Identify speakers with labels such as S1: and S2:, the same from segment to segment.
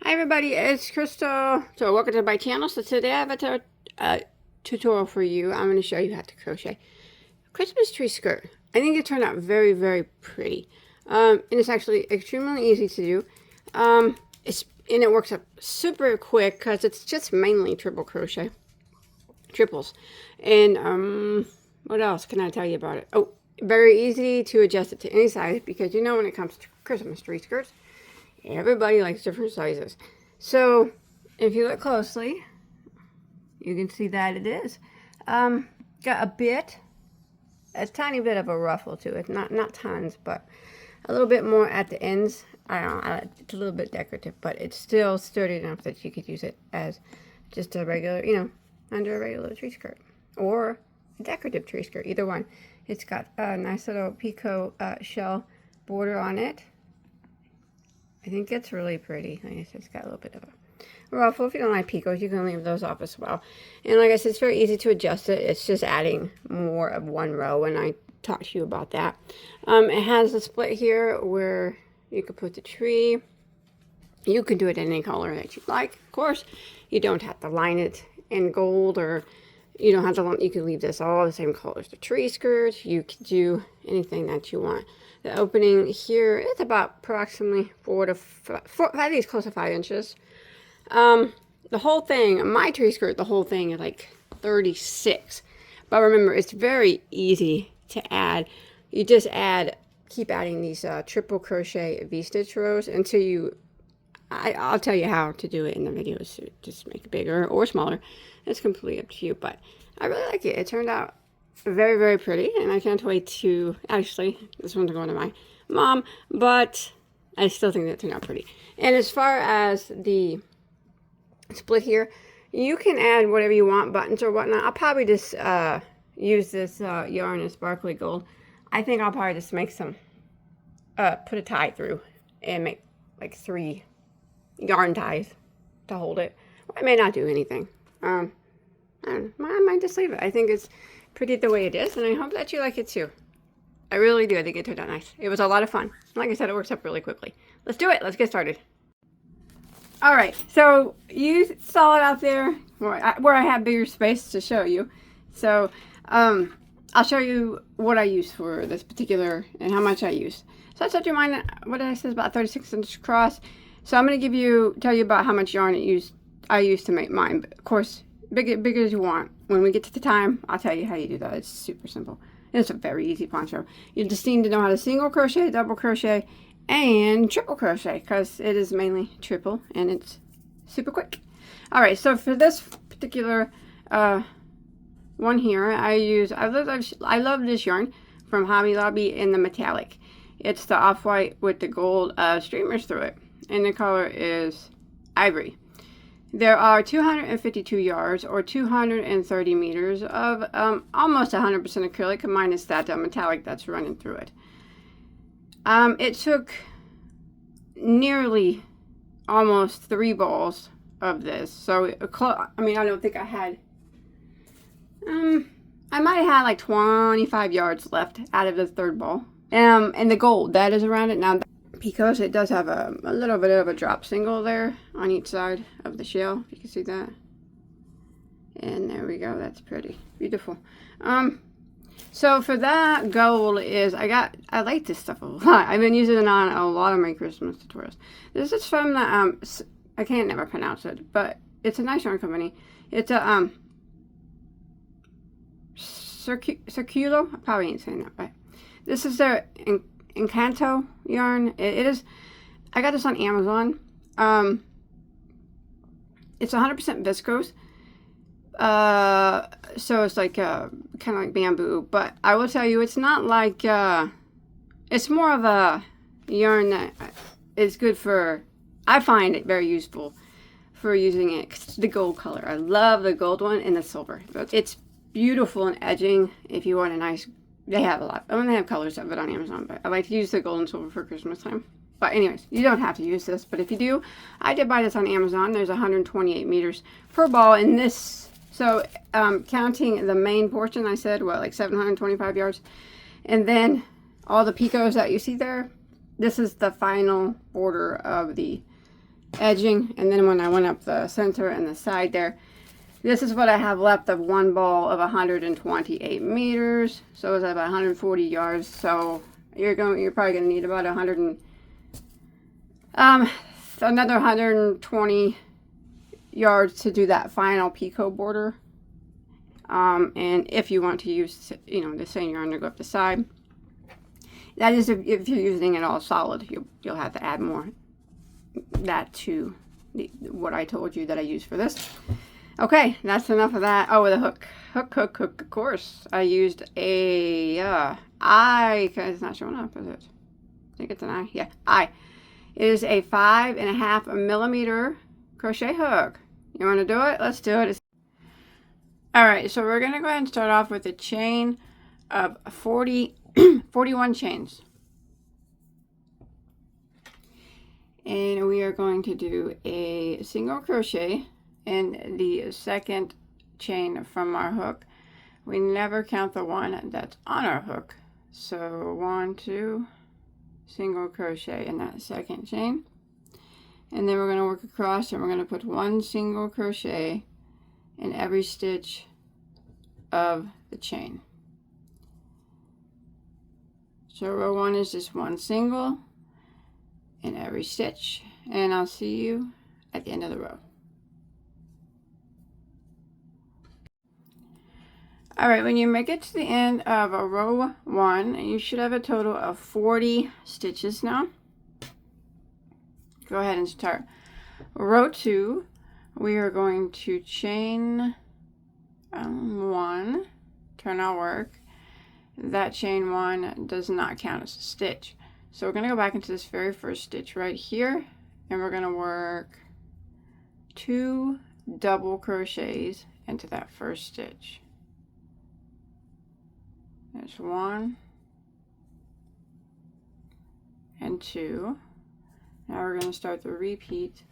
S1: Hi everybody, it's Crystal. So welcome to my channel. So today I have a tutorial for you. I'm going to show you how to crochet a Christmas tree skirt. I think it turned out very, very pretty. And it's actually extremely easy to do. And it works up super quick because it's just mainly triple crochet. Triples. And what else can I tell you about it? Oh, very easy to adjust it to any size because you know when it comes to Christmas tree skirts, everybody likes different sizes. So if you look closely, you can see that it is. Got a tiny bit of a ruffle to it. Not tons, but a little bit more at the ends. I don't know, it's a little bit decorative, but it's still sturdy enough that you could use it as just a regular, under a regular tree skirt. Or a decorative tree skirt, either one. It's got a nice little picot shell border on it. I think it's really pretty. Like I said, it's got a little bit of a ruffle. If you don't like picots, you can leave those off as well. And like I said, it's very easy to adjust it. It's just adding more of one row, and I talked to you about that. It has a split here where you could put the tree. You can do it in any color that you like. Of course, you don't have to line it in gold, or you don't have to. You can leave this all the same colors. The tree skirt, you can do anything that you want. The opening here is about approximately 4 to 5, I think it's close to 5 inches. The whole thing, my tree skirt, the whole thing is like 36. But remember, it's very easy to add. You just keep adding these triple crochet V-stitch rows until you, I'll tell you how to do it in the videos. So just make it bigger or smaller. It's completely up to you, but I really like it. It turned out very, very pretty, and I can't wait to, actually, this one's going to my mom, but I still think that turned out pretty. And as far as the split here, you can add whatever you want, buttons or whatnot. I'll probably just use this yarn in sparkly gold. I think I'll probably just make some, put a tie through and make like 3 yarn ties to hold it. I may not do anything. I don't know, I might just leave it. I think it's pretty the way it is, and I hope that you like it too. I really do. I think it turned out nice. It was a lot of fun. Like I said, it works up really quickly. Let's do it. Let's get started. All right, so you saw it out there where I have bigger space to show you. So I'll show you what I use for this particular and how much I use. So I set your mind, what did I say, about 36 inches across. So I'm going to tell you about how much yarn I use to make mine. But of course, big as you want. When we get to the time, I'll tell you how you do that. It's super simple. It's a very easy poncho. You just need to know how to single crochet, double crochet, and triple crochet, because it is mainly triple and it's super quick. All right, so for this particular one here, I love this yarn from Hobby Lobby in the metallic. It's the off-white with the gold streamers through it, and the color is ivory. There are 252 yards or 230 meters of almost 100% acrylic minus that metallic that's running through it. It took nearly almost 3 balls of this. So, I mean, I don't think I had, I might have had like 25 yards left out of the 3rd ball. And the gold that is around it now, because it does have a little bit of a drop single there on each side of the shell, if you can see that. And there we go, that's pretty beautiful. So for that gold is, I like this stuff a lot. I've been using it on a lot of my Christmas tutorials. This is from the, I can't never pronounce it, but it's a nice yarn company. It's a, Circulo, I probably ain't saying that right. This is their Encanto yarn. It is, I got this on Amazon. It's 100% viscose. So it's like kind of like bamboo, but I will tell you, it's not like it's more of a yarn that is good for, I find it very useful for using it. It's the gold color. I love the gold one and the silver. It's beautiful in edging. If you want a nice, they have a lot. I mean, they have colors of it on Amazon, but I like to use the gold and silver for Christmas time. But anyways, you don't have to use this, but if you do, I did buy this on Amazon. There's 128 meters per ball in this. So counting the main portion, I said, what, like 725 yards. And then all the picots that you see there, this is the final border of the edging, and then when I went up the center and the side there, this is what I have left of one ball of 128 meters. So it's about 140 yards. So you're probably gonna need about another 120 yards to do that final picot border. And if you want to use, the same yarn to go up the side, that is if you're using it all solid, you'll have to add more that to what I told you that I used for this. Okay, that's enough of that. Oh, the hook, of course. I used a it's not showing up, is it? I think it's an eye. Yeah, eye. It is a 5.5 millimeter crochet hook. You want to do it? Let's do it. All right, so we're going to go ahead and start off with a chain of 41 chains. And we are going to do a single crochet in the second chain from our hook. We never count the one that's on our hook. So 1, 2, single crochet in that second chain. And then we're going to work across and we're going to put one single crochet in every stitch of the chain. So row 1 is just one single in every stitch, and I'll see you at the end of the row. Alright, when you make it to the end of a row 1, you should have a total of 40 stitches now. Go ahead and start row 2. We are going to chain 1, turn our work. That chain 1 does not count as a stitch. So we're going to go back into this very first stitch right here, and we're going to work 2 double crochets into that first stitch. There's 1 and 2. Now we're going to start the repeat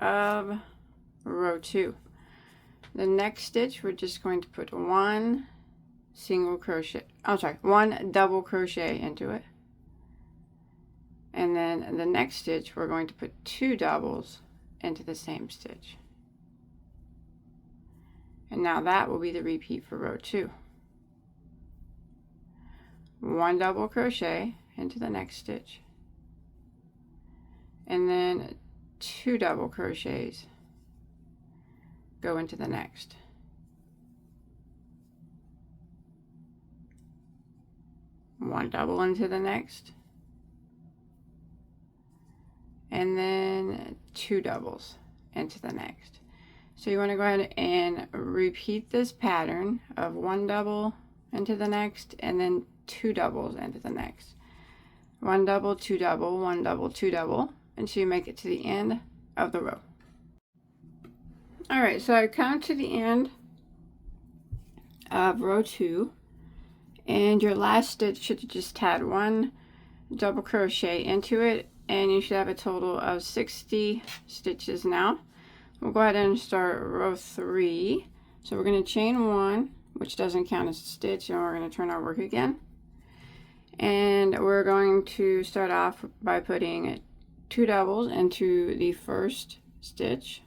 S1: of row 2. The next stitch, we're just going to put 1 double crochet into it. And then the next stitch, we're going to put 2 doubles into the same stitch. And now that will be the repeat for row 2. 1 double crochet into the next stitch. And then 2 double crochets go into the next. One double into the next. And then 2 doubles into the next. So you want to go ahead and repeat this pattern of 1 double into the next and then 2 doubles into the next. 1 double, 2 double, 1 double, 2 double until you make it to the end of the row. Alright, so I come to the end of row 2, and your last stitch should just add 1 double crochet into it, and you should have a total of 60 stitches now. We'll go ahead and start row 3. So we're going to chain 1, which doesn't count as a stitch, and we're going to turn our work again. And we're going to start off by putting 2 doubles into the first stitch.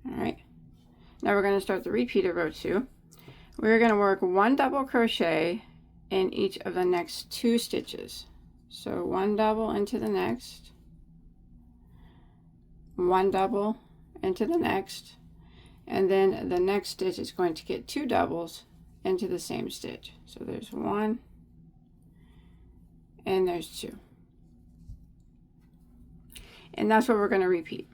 S1: Alright, now we're going to start the repeat of row 2. We're going to work 1 double crochet in each of the next 2 stitches. So 1 double into the next, 1 double into the next, and then the next stitch is going to get 2 doubles into the same stitch. So there's 1 and there's 2. And that's what we're going to repeat.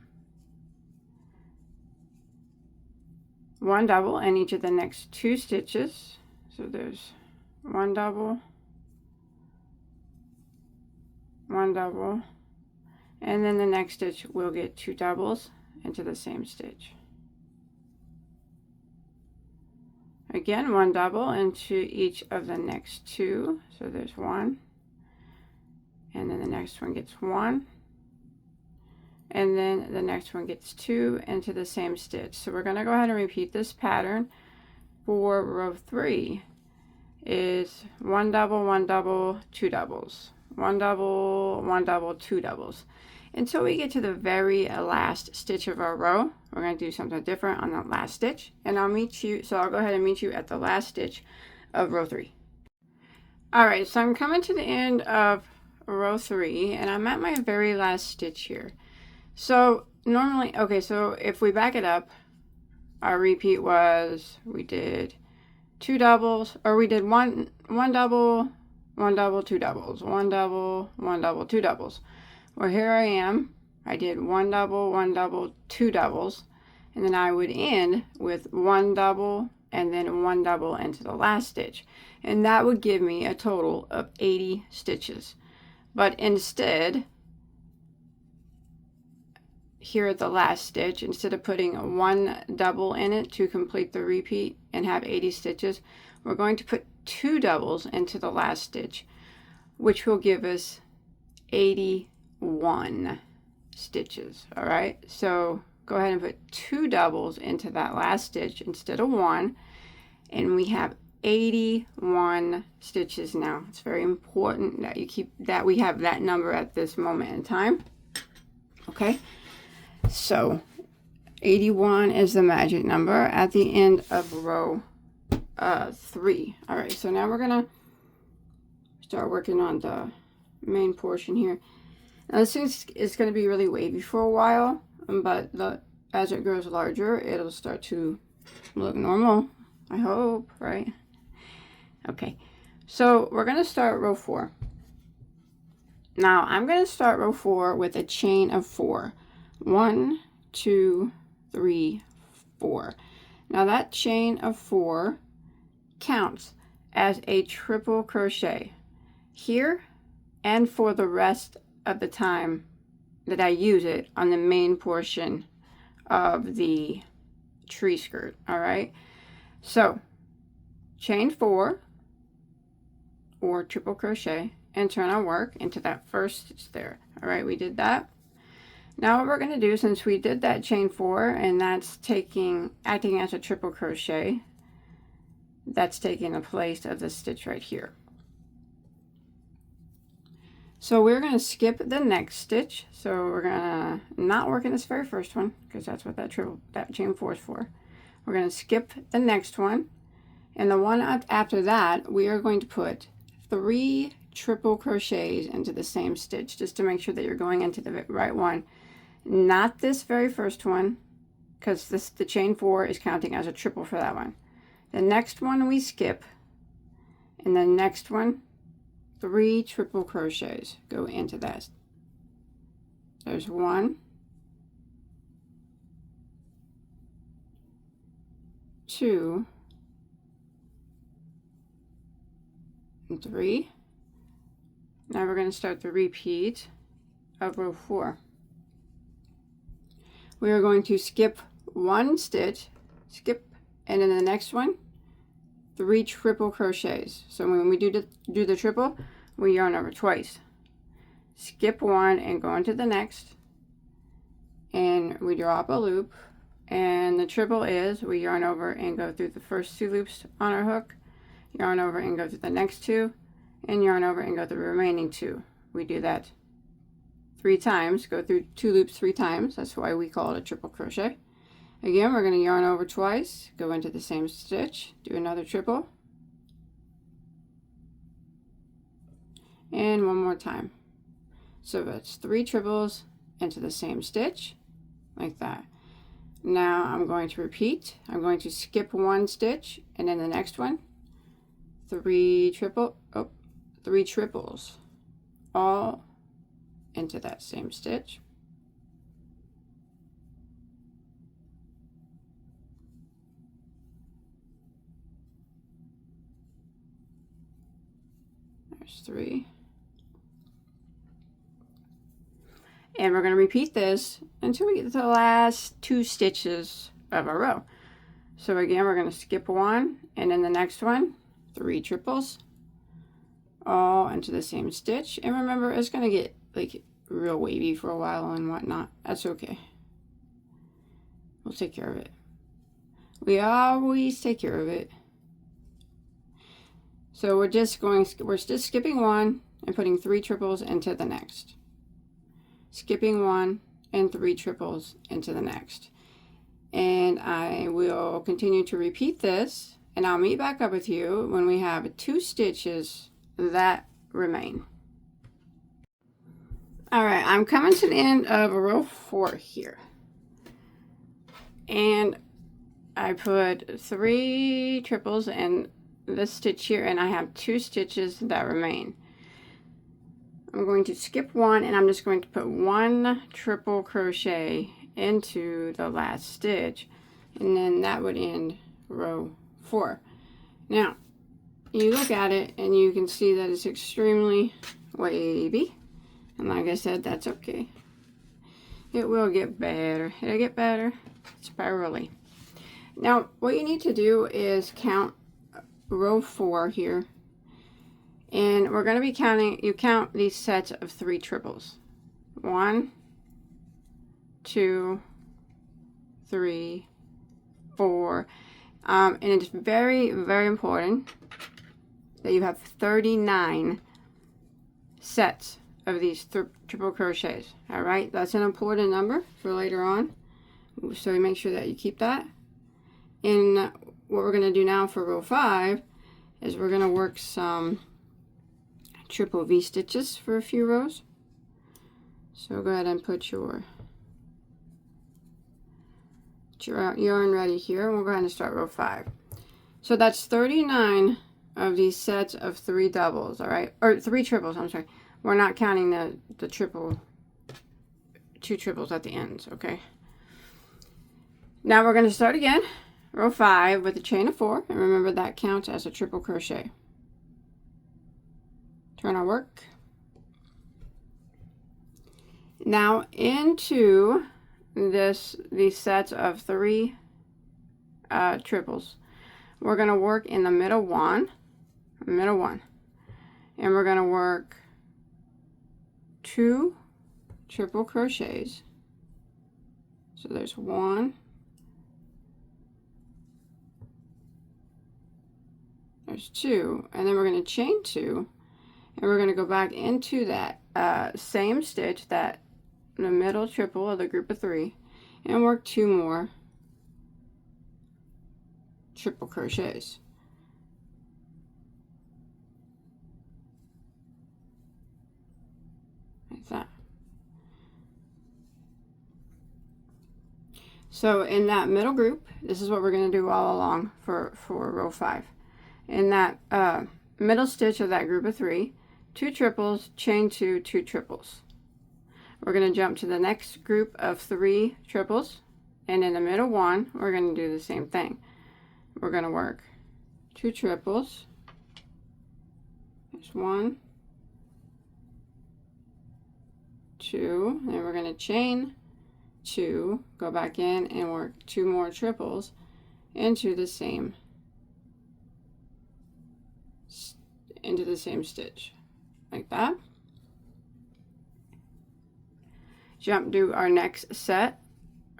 S1: 1 double in each of the next 2 stitches. So there's 1 double, 1 double, and then the next stitch we'll get 2 doubles into the same stitch. Again, 1 double into each of the next 2. So there's 1, and then the next one gets 1, and then the next one gets 2 into the same stitch. So we're going to go ahead and repeat this pattern for row 3. is one double, two doubles, one double, two doubles, until we get to the very last stitch of our row. We're going to do something different on that last stitch, and I'll meet you, so I'll go ahead and meet you at the last stitch of row 3. Alright, so I'm coming to the end of row 3, and I'm at my very last stitch here. So normally, okay, so if we back it up, our repeat was, we did 2 doubles, or we did one double, two doubles, one double, two doubles. Well, here I am. I did one double, two doubles, and then I would end with one double and then one double into the last stitch, and that would give me a total of 80 stitches. But instead, here at the last stitch, instead of putting one double in it to complete the repeat and have 80 stitches, we're going to put 2 doubles into the last stitch, which will give us 81 stitches. All right, so go ahead and put 2 doubles into that last stitch instead of 1, and we have 81 stitches now. It's very important that you keep that, we have that number at this moment in time. Okay, so 81 is the magic number at the end of row 3. All right, so now we're gonna start working on the main portion here. Now this is going to be really wavy for a while, but as it grows larger, it'll start to look normal, I hope, right? Okay, so we're going to start row 4. Now I'm going to start row 4 with a chain of 4. 1, 2, 3, 4. Now that chain of 4 counts as a triple crochet here and for the rest of the time that I use it on the main portion of the tree skirt. All right, so chain 4 or triple crochet and turn our work into that first stitch there. All right, we did that. Now what we're going to do, since we did that chain 4 and that's acting as a triple crochet, that's taking the place of the stitch right here. So we're going to skip the next stitch. So we're going to not work in this very first one, because that's what that chain 4 is for. We're going to skip the next one, and the one after that we are going to put 3 triple crochets into the same stitch, just to make sure that you're going into the right one. Not this very first one, because the chain 4 is counting as a triple for that one. The next one we skip, and the next one 3 triple crochets go into that. There's 1, 2, and 3. Now we're going to start the repeat of row 4. We are going to skip 1 stitch, skip, and in the next one 3 triple crochets. So when we do the triple, we yarn over twice, skip 1 and go into the next, and we drop a loop, and the triple is we yarn over and go through the first 2 loops on our hook, yarn over and go through the next 2, and yarn over and go through the remaining 2. We do that 3 times, go through 2 loops 3 times. That's why we call it a triple crochet. Again, we're going to yarn over twice, go into the same stitch, do another triple, and one more time. So that's 3 triples into the same stitch, like that. Now I'm going to repeat. I'm going to skip 1 stitch, and then the next one, 3 triples, all into that same stitch. There's 3. And we're going to repeat this until we get to the last 2 stitches of our row. So again, we're going to skip 1, and then the next one, 3 triples, all into the same stitch. And remember, it's going to get like real wavy for a while and whatnot. That's okay. We'll take care of it. We always take care of it. So we're just skipping one and putting 3 triples into the next. Skipping one and 3 triples into the next. And I will continue to repeat this, and I'll meet back up with you when we have 2 stitches that remain. Alright, I'm coming to the end of row 4 here. And I put 3 triples in this stitch here, and I have 2 stitches that remain. I'm going to skip one, and I'm just going to put 1 triple crochet into the last stitch, and then that would end row 4. Now you look at it and you can see that it's extremely wavy, and like I said, that's okay. It will get better. It'll get better spirally. Now what you need to do is count row 4 here, and we're going to be counting. You count these sets of 3 triples. 1, 2, 3, 4, and it's very, very important that you have 39 sets of these triple crochets. All right, that's an important number for later on, so you make sure that you keep that. And what we're going to do now for row 5 is we're going to work some triple V stitches for a few rows. So go ahead and put your yarn ready here, and we'll go ahead and start row 5. So that's 39 of these sets of 3 doubles, all right, or 3 triples, I'm sorry. We're not counting the triple, 2 triples at the ends, okay? Now we're going to start again, row 5 with a chain of 4, and remember that counts as a triple crochet. Turn our work. Now into these sets of 3 triples, we're going to work in the middle one, and we're going to work 2 triple crochets. So there's 1, there's 2, and then we're going to chain 2, and we're going to go back into that same stitch, that the middle triple of the group of 3, and work 2 more triple crochets. Like that. So in that middle group, this is what we're going to do all along for row 5. In that middle stitch of that group of 3, 2 triples, chain 2, 2 triples. We're going to jump to the next group of 3 triples, and in the middle one, we're going to do the same thing. We're going to work 2 triples. There's 1, 2, and we're going to chain 2, go back in and work 2 more triples into the same stitch, like that. Jump to our next set,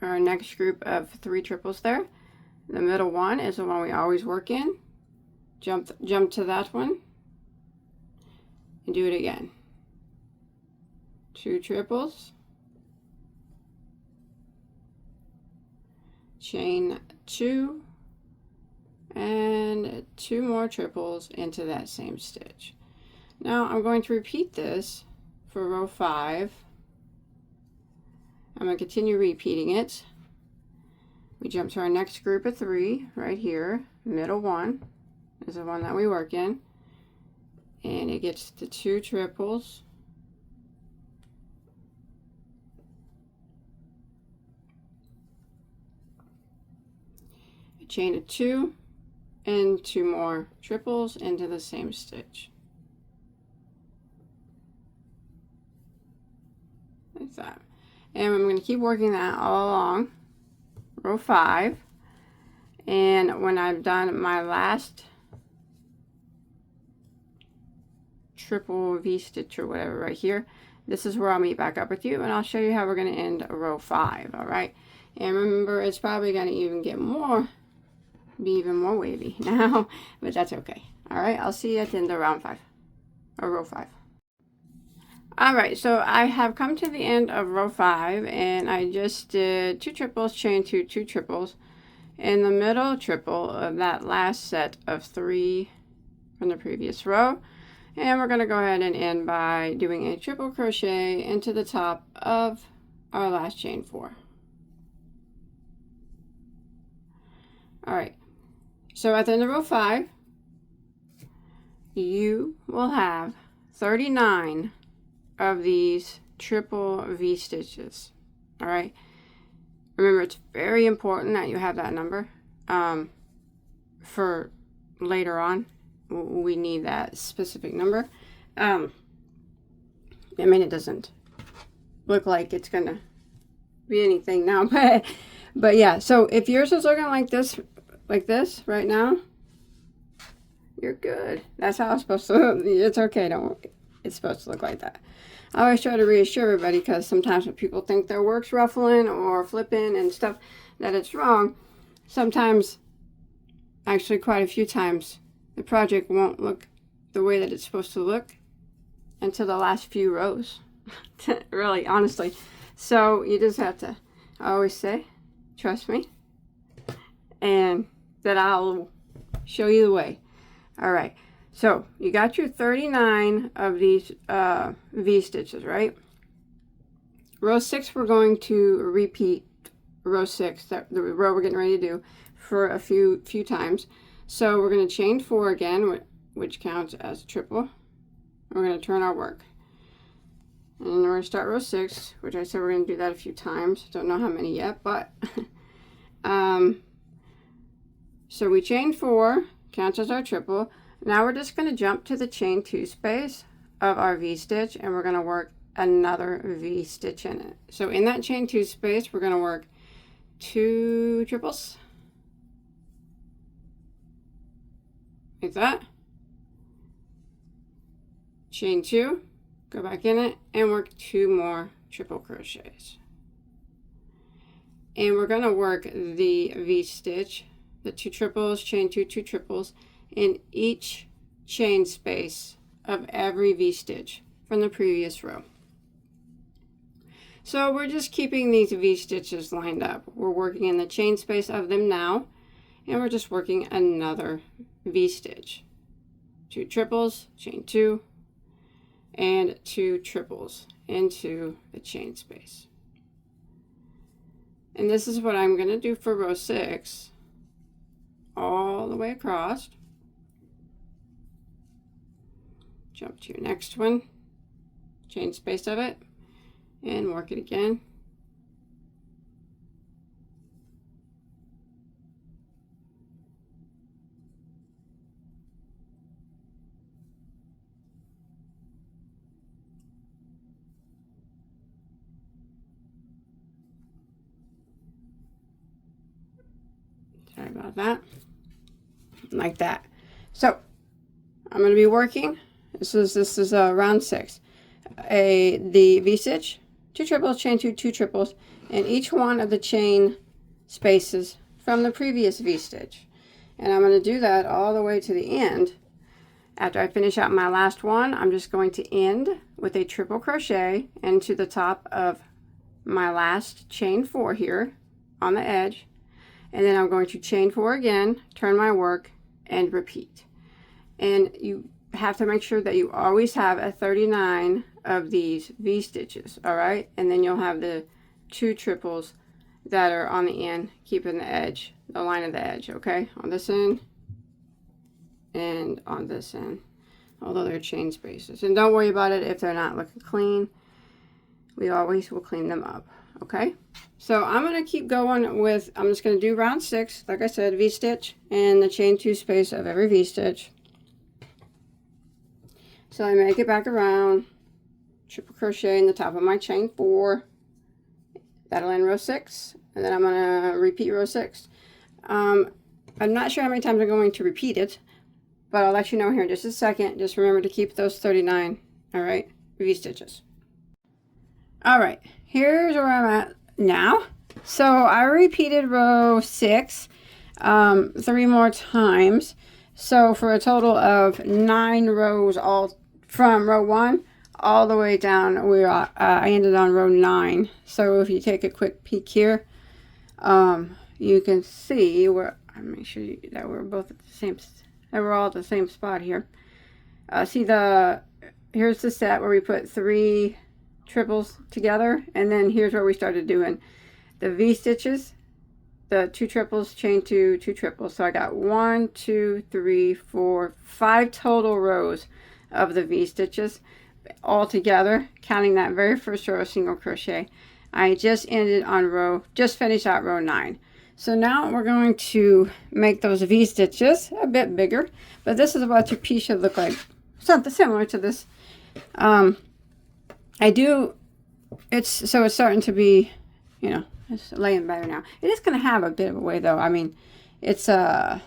S1: our next group of 3 triples there. The middle one is the one we always work in. Jump to that one and do it again. 2 triples, chain 2, and 2 more triples into that same stitch. Now I'm going to repeat this for row 5. I'm going to continue repeating it. We jump to our next group of 3 right here. Middle one is the one that we work in, and it gets the 2 triples, a chain of 2, and 2 more triples into the same stitch, like that. And I'm going to keep working that all along row 5, and when I've done my last triple V stitch or whatever right here, this is where I'll meet back up with you, and I'll show you how we're going to end row 5. All right, and remember, it's probably going to even get more be even more wavy now, but that's okay. All right, I'll see you at the end of round 5 or row 5. All right, so I have come to the end of row 5, and I just did 2 triples, chain 2, 2 triples in the middle triple of that last set of 3 from the previous row. And we're going to go ahead and end by doing a triple crochet into the top of our last chain 4. All right, so at the end of row 5, you will have 39 of these triple V stitches. All right, remember, it's very important that you have that number for later on. We need that specific number. I mean, it doesn't look like it's gonna be anything now, but yeah. So if yours is looking like this right now, you're good. That's how it's supposed to. It's okay. It's supposed to look like that. I always try to reassure everybody, because sometimes when people think their work's ruffling or flipping and stuff, that it's wrong. Sometimes, actually quite a few times, the project won't look the way that it's supposed to look until the last few rows. Really, honestly. So you just have to, I always say, trust me, and that I'll show you the way. All right, so you got your 39 of these V stitches, right? Row 6, we're going to repeat row 6, the row we're getting ready to do, for a few times. So we're going to chain 4 again, which counts as a triple. We're going to turn our work. And we're going to start row 6, which I said we're going to do that a few times. Don't know how many yet, but so we chain 4, counts as our triple. Now we're just going to jump to the chain 2 space of our V stitch, and we're going to work another V stitch in it. So in that chain 2 space, we're going to work 2 triples, like that, chain 2, go back in it, and work 2 more triple crochets. And we're going to work the V stitch, the 2 triples, chain 2, 2 triples, in each chain space of every V stitch from the previous row. So we're just keeping these V stitches lined up. We're working in the chain space of them now, and we're just working another V stitch. 2 triples, chain 2, and 2 triples into the chain space. And this is what I'm going to do for row 6 all the way across. Jump to your next one, chain space of it, and work it again. Sorry about that. Like that. So I'm going to be working. This is round 6. The V stitch, 2 triples, chain 2, 2 triples, in each one of the chain spaces from the previous V stitch. And I'm going to do that all the way to the end. After I finish out my last one, I'm just going to end with a triple crochet into the top of my last chain 4 here on the edge. And then I'm going to chain 4 again, turn my work, and repeat. And you have to make sure that you always have a 39 of these V stitches, all right? And then you'll have the 2 triples that are on the end, keeping the edge, the line of the edge, okay? On this end and on this end, although they're chain spaces. And don't worry about it if they're not looking clean. We always will clean them up, okay? So I'm going to keep going with, I'm just going to do round 6, like I said, V stitch and the chain 2 space of every V stitch. So I make it back around, triple crochet in the top of my chain 4. That'll end row 6, and then I'm going to repeat row 6. I'm not sure how many times I'm going to repeat it, but I'll let you know here in just a second. Just remember to keep those 39, all right, V stitches. All right, here's where I'm at now. So I repeated row 6. 3 more times. So for a total of 9 rows, all from row 1 all the way down. I ended on row 9. So if you take a quick peek here, you can see where I make sure that we're both at the same. That we're all at the same spot here. See here's the set where we put 3 triples together, and then here's where we started doing the V stitches, the 2 triples, chain 2, 2 triples. So I got 1, 2, 3, 4, 5 total rows of the V stitches all together, counting that very first row of single crochet. I just finished out row 9. So now we're going to make those V stitches a bit bigger, but this is what your piece should look like. Something similar to this. It's starting to be, it's laying better now. It is going to have a bit of a way though. I mean, it's a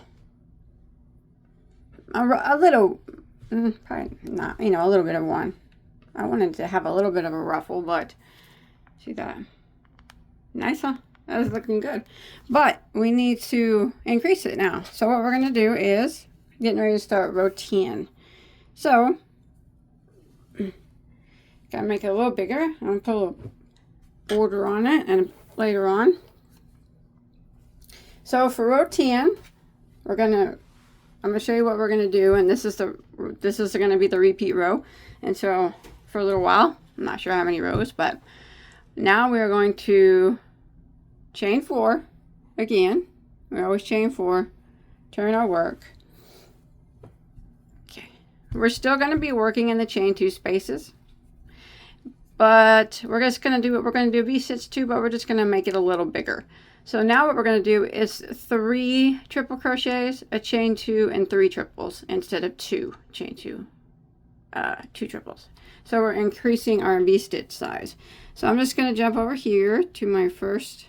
S1: little, probably not, a little bit of one. I wanted to have a little bit of a ruffle, but see that? Nice, huh? That is looking good. But we need to increase it now. So what we're going to do is getting ready to start row 10. So, gotta make it a little bigger. I'm going to put a little border on it and later on. So for row 10, I'm going to show you what we're going to do, and this is going to be the repeat row. And so for a little while, I'm not sure how many rows, but now we are going to chain 4 again. We always chain 4, turn our work. Okay, we're still going to be working in the chain 2 spaces, but we're just going to do what we're going to do V-stitch 2, but we're just going to make it a little bigger. So now what we're going to do is 3 triple crochets, a chain 2, and 3 triples instead of 2 chain 2, 2 triples. So we're increasing our V-stitch size. So I'm just going to jump over here to my first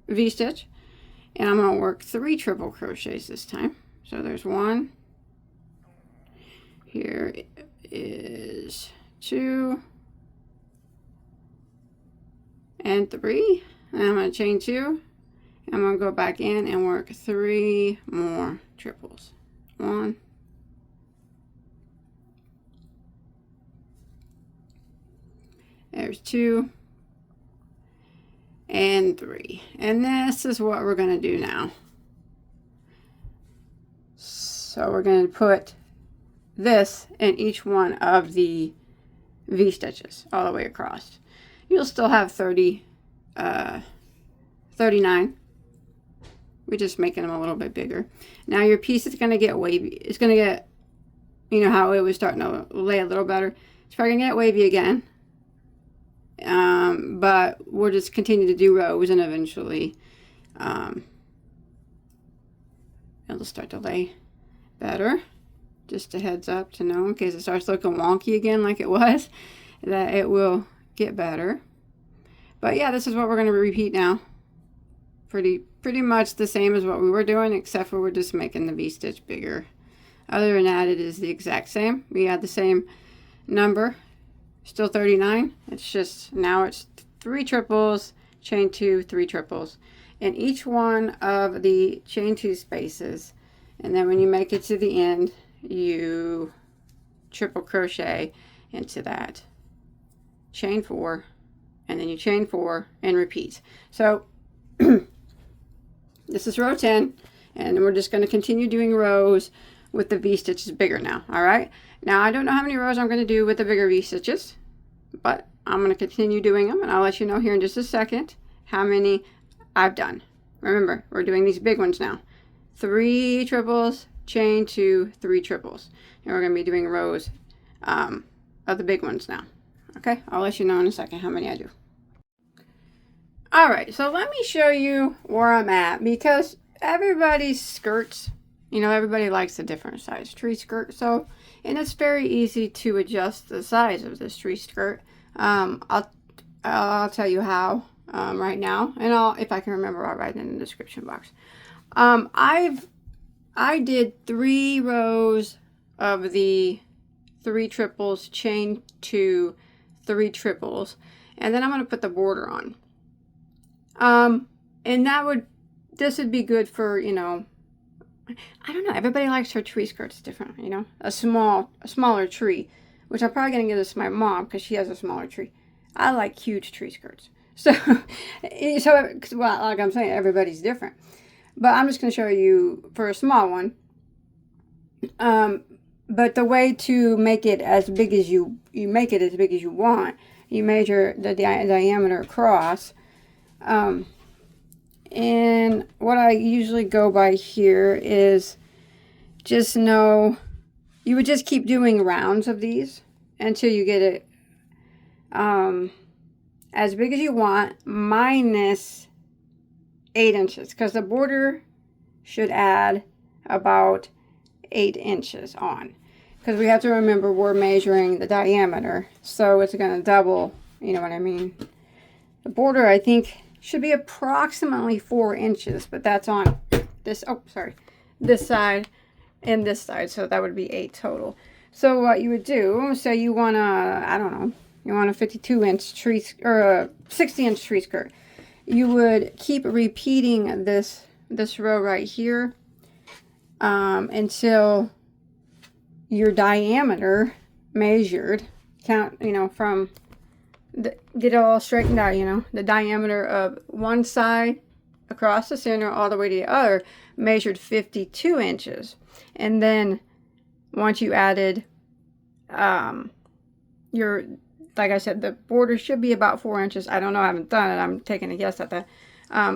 S1: V-stitch, and I'm going to work 3 triple crochets this time. So there's 1, here is 2, and 3, and I'm going to chain 2. I'm going to go back in and work 3 more triples. 1, there's 2, and 3. And this is what we're going to do now. So we're going to put this in each one of the V stitches all the way across. You'll still have 39. We're just making them a little bit bigger. Now your piece is going to get wavy. It's going to get, how it was starting to lay a little better. It's probably going to get wavy again. But we'll just continue to do rows, and eventually it'll start to lay better. Just a heads up to know, in case it starts looking wonky again like it was, that it will get better. But yeah, this is what we're going to repeat now. Pretty much the same as what we were doing, except for we're just making the V-stitch bigger. Other than that, it is the exact same. We had the same number, still 39. It's just now it's 3 triples, chain 2, 3 triples in each one of the chain 2 spaces. And then when you make it to the end, you triple crochet into that, chain 4, and then you chain 4 and repeat. So this is row 10, and we're just going to continue doing rows with the V stitches bigger now. All right, now I don't know how many rows I'm going to do with the bigger V stitches, but I'm going to continue doing them, and I'll let you know here in just a second how many I've done. Remember, we're doing these big ones now. 3 triples, chain 2, 3 triples, and we're going to be doing rows of the big ones now. Okay, I'll let you know in a second how many I do. All right, so let me show you where I'm at, because everybody's skirts, everybody likes a different size tree skirt. So, and it's very easy to adjust the size of this tree skirt. I'll tell you how right now, and if I can remember, I'll write it in the description box. I did 3 rows of the 3 triples, chain 2, 3 triples, and then I'm going to put the border on. And that would this would be good for, you know, I don't know. Everybody likes her tree skirts different, you know, a smaller tree, which I'm probably going to give this to my mom because she has a smaller tree. I like huge tree skirts. So, well, like I'm saying, everybody's different. But I'm just going to show you for a small one. But the way to make it as big as you make it as big as you want, you measure the diameter across. And what I usually go by here is just know you would just keep doing rounds of these until you get it as big as you want, minus 8 inches, because the border should add about 8 inches on, because we have to remember we're measuring the diameter, so it's going to double, you know what I mean. The border, I think, should be approximately 4 inches, but that's on this, this side and this side, so that would be 8 total. So what you would do, say you want a, I don't know, you want a 52-inch tree, or a 60-inch tree skirt, you would keep repeating this row right here until your diameter measured, count, you know, from get it all straightened out, you know, the diameter of one side across the center all the way to the other measured 52 inches. And then once you added your, like I said, the border should be about 4 inches. I don't know, I haven't done it, I'm taking a guess at that.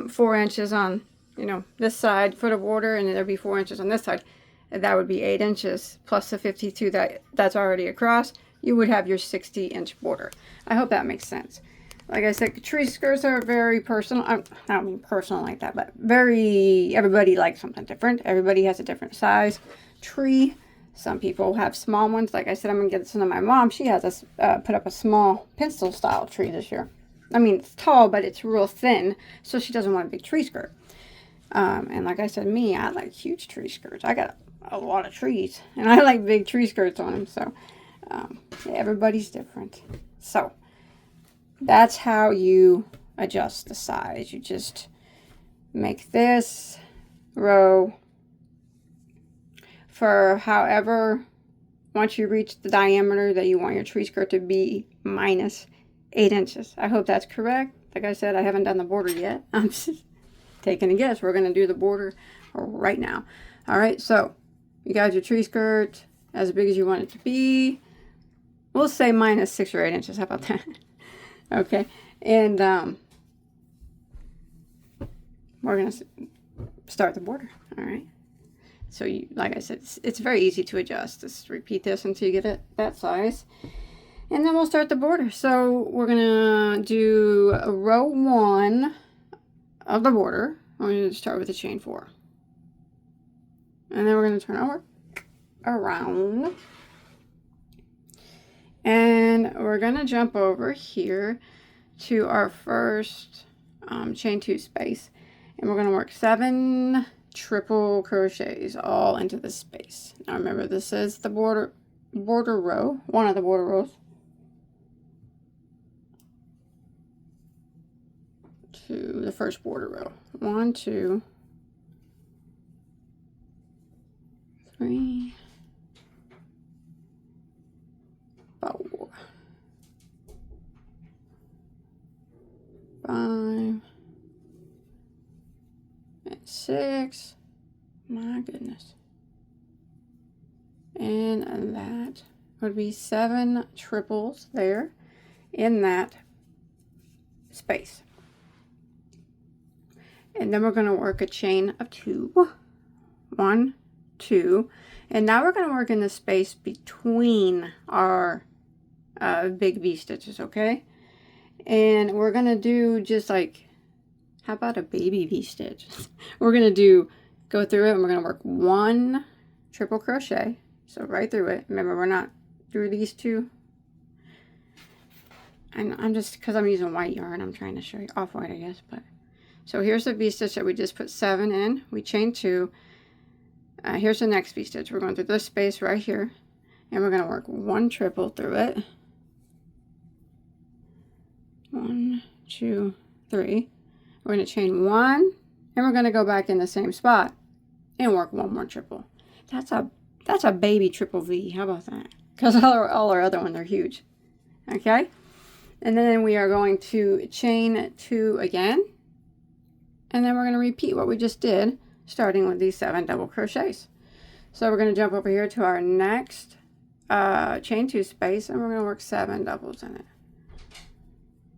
S1: 4 inches on, you know, this side for the border, and then there'd be 4 inches on this side. That would be 8 inches plus the 52 that's already across. You would have your 60-inch border. I hope that makes sense. Like I said, tree skirts are very personal. I don't mean personal like that, but everybody likes something different. Everybody has a different size tree. Some people have small ones. Like I said, I'm going to get some to my mom. She has put up a small pencil style tree this year. I mean, it's tall, but it's real thin, so she doesn't want a big tree skirt. And like I said, I like huge tree skirts. I got a lot of trees, and I like big tree skirts on them, so everybody's different. So that's how you adjust the size. You just make this row for however, once you reach the diameter that you want your tree skirt to be, minus 8 inches. I hope that's correct. Like I said, I haven't done the border yet. I'm just taking a guess. We're going to do the border right now. All right, so you got your tree skirt as big as you want it to be. We'll say minus 6 or 8 inches. How about that? Okay. And we're going to start the border. All right. So, like I said, it's very easy to adjust. Just repeat this until you get it that size. And then we'll start the border. So, we're going to do row 1 of the border. We're going to start with a chain 4. And then we're going to turn over around. And we're going to jump over here to our first chain 2 space. And we're going to work 7 triple crochets all into this space. Now remember, this is the border row, one of the border rows. To the first border row. 1, 2, 3, 4, 5, and 6. My goodness. And that would be 7 triples there in that space. And then we're going to work a chain of 2. 1, 2. And now we're going to work in the space between our big V stitches, okay? And we're going to do just like, how about a baby V stitch? We're going to go through it, and we're going to work 1 triple crochet. So right through it. Remember, we're not through these 2. And I'm just, because I'm using white yarn, I'm trying to show you, off-white I guess, but. So here's the V stitch that we just put 7 in. We chain 2. Here's the next V stitch. We're going through this space right here. And we're going to work 1 triple through it. 1, 2, 3. We're going to chain 1 and we're going to go back in the same spot and work one more triple. That's a baby triple V. How about that? Because all our other ones are huge. Okay, and then we are going to chain 2 again, and then we're going to repeat what we just did, starting with these 7 double crochets. So we're going to jump over here to our next chain 2 space, and we're going to work 7 doubles in it.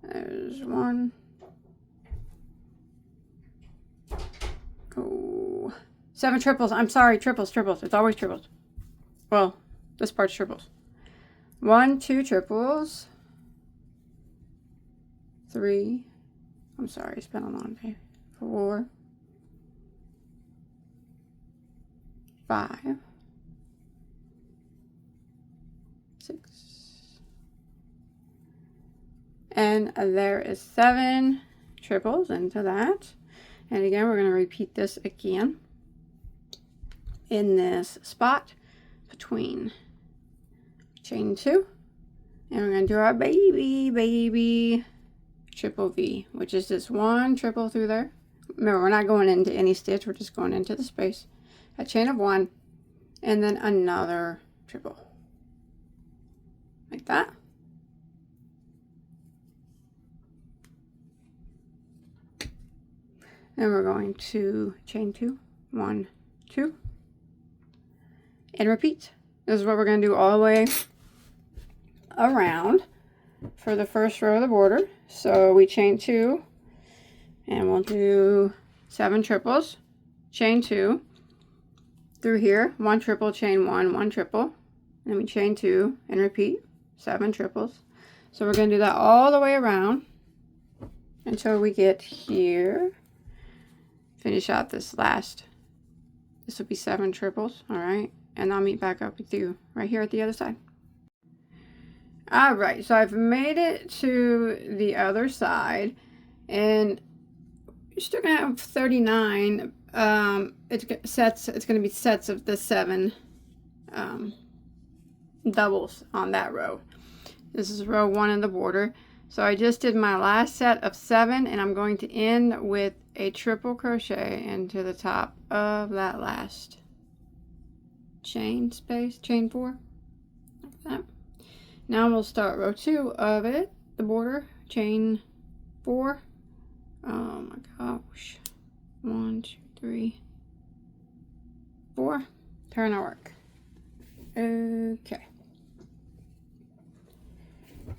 S1: There's 1. Oh, 7 triples. I'm sorry, triples. It's always triples. Well, this part's triples. 1, 2 triples. 3. I'm sorry, it's been a long day. 4. 5. 6. And there is 7 triples into that. And again, we're going to repeat this again in this spot between chain 2. And we're going to do our baby triple V, which is this 1 triple through there. Remember, we're not going into any stitch. We're just going into the space. A chain of 1, and then another triple. Like that. And we're going to chain 2, 1, 2, and repeat. This is what we're going to do all the way around for the first row of the border. So we chain 2, and we'll do 7 triples, chain 2, through here, 1 triple, chain 1, 1 triple, and we chain 2 and repeat 7 triples. So we're going to do that all the way around until we get here. Finish out this last. This will be 7 triples, all right? And I'll meet back up with you right here at the other side. All right, so I've made it to the other side, and you're still gonna have 39. It's going to be sets of the 7 doubles on that row. This is row 1 in the border. So I just did my last set of 7, and I'm going to end with a triple crochet into the top of that last chain space, chain 4, like that. Now we'll start row 2 of it, the border, chain 4. Oh my gosh. 1, 2, 3, 4. Turn our work. Okay.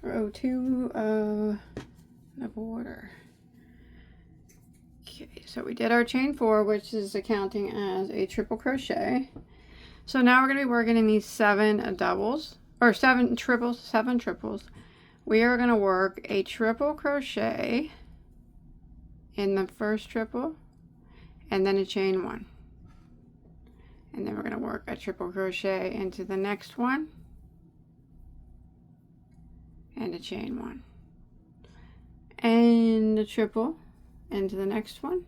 S1: Row 2 of the border. Okay, so we did our chain 4, which is accounting as a triple crochet. So now we're going to be working in these 7 doubles, or 7 triples. We are going to work a triple crochet in the first triple, and then a chain 1. And then we're going to work a triple crochet into the next one, and a chain 1, and a triple into the next one,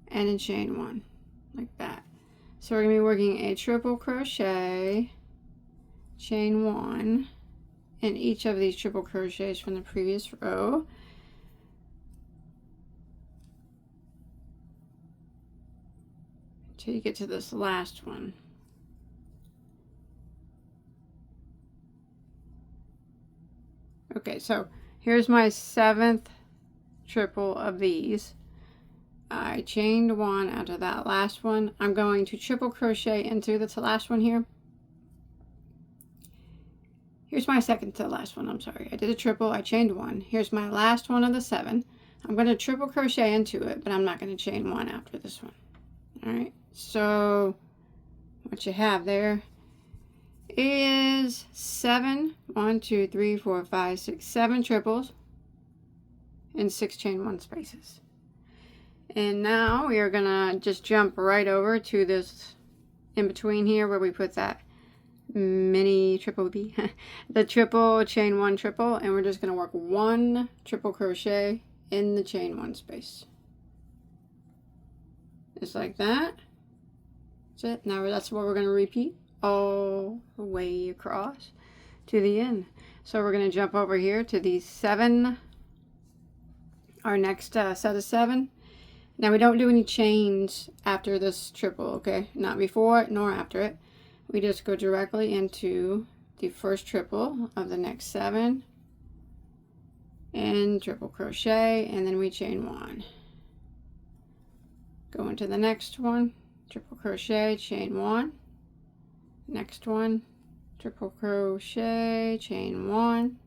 S1: and a chain 1, like that. So we're going to be working a triple crochet, chain 1 in each of these triple crochets from the previous row. Until you get to this last one. Okay, so here's my 7th triple of these. I chained 1 out of that last one. I'm going to triple crochet into the last one here. Here's my second to last one. I'm sorry, I did a triple, I chained 1. Here's my last one of the 7. I'm going to triple crochet into it, but I'm not going to chain 1 after this one. All right, so what you have there is 7, 1, 2, 3, 4, 5, 6, 7 triples and 6 chain 1 spaces. And now we are gonna just jump right over to this in between here where we put that mini triple B, the triple chain 1 triple, and we're just gonna work 1 triple crochet in the chain 1 space, just like that. That's it. Now that's what we're gonna repeat all the way across to the end. So we're going to jump over here to these 7, our next set of 7, Now we don't do any chains after this triple, okay? Not before nor after it. We just go directly into the first triple of the next 7 and triple crochet, and then we chain 1. Go into the next one, triple crochet, chain 1. Next one, triple crochet, chain 1.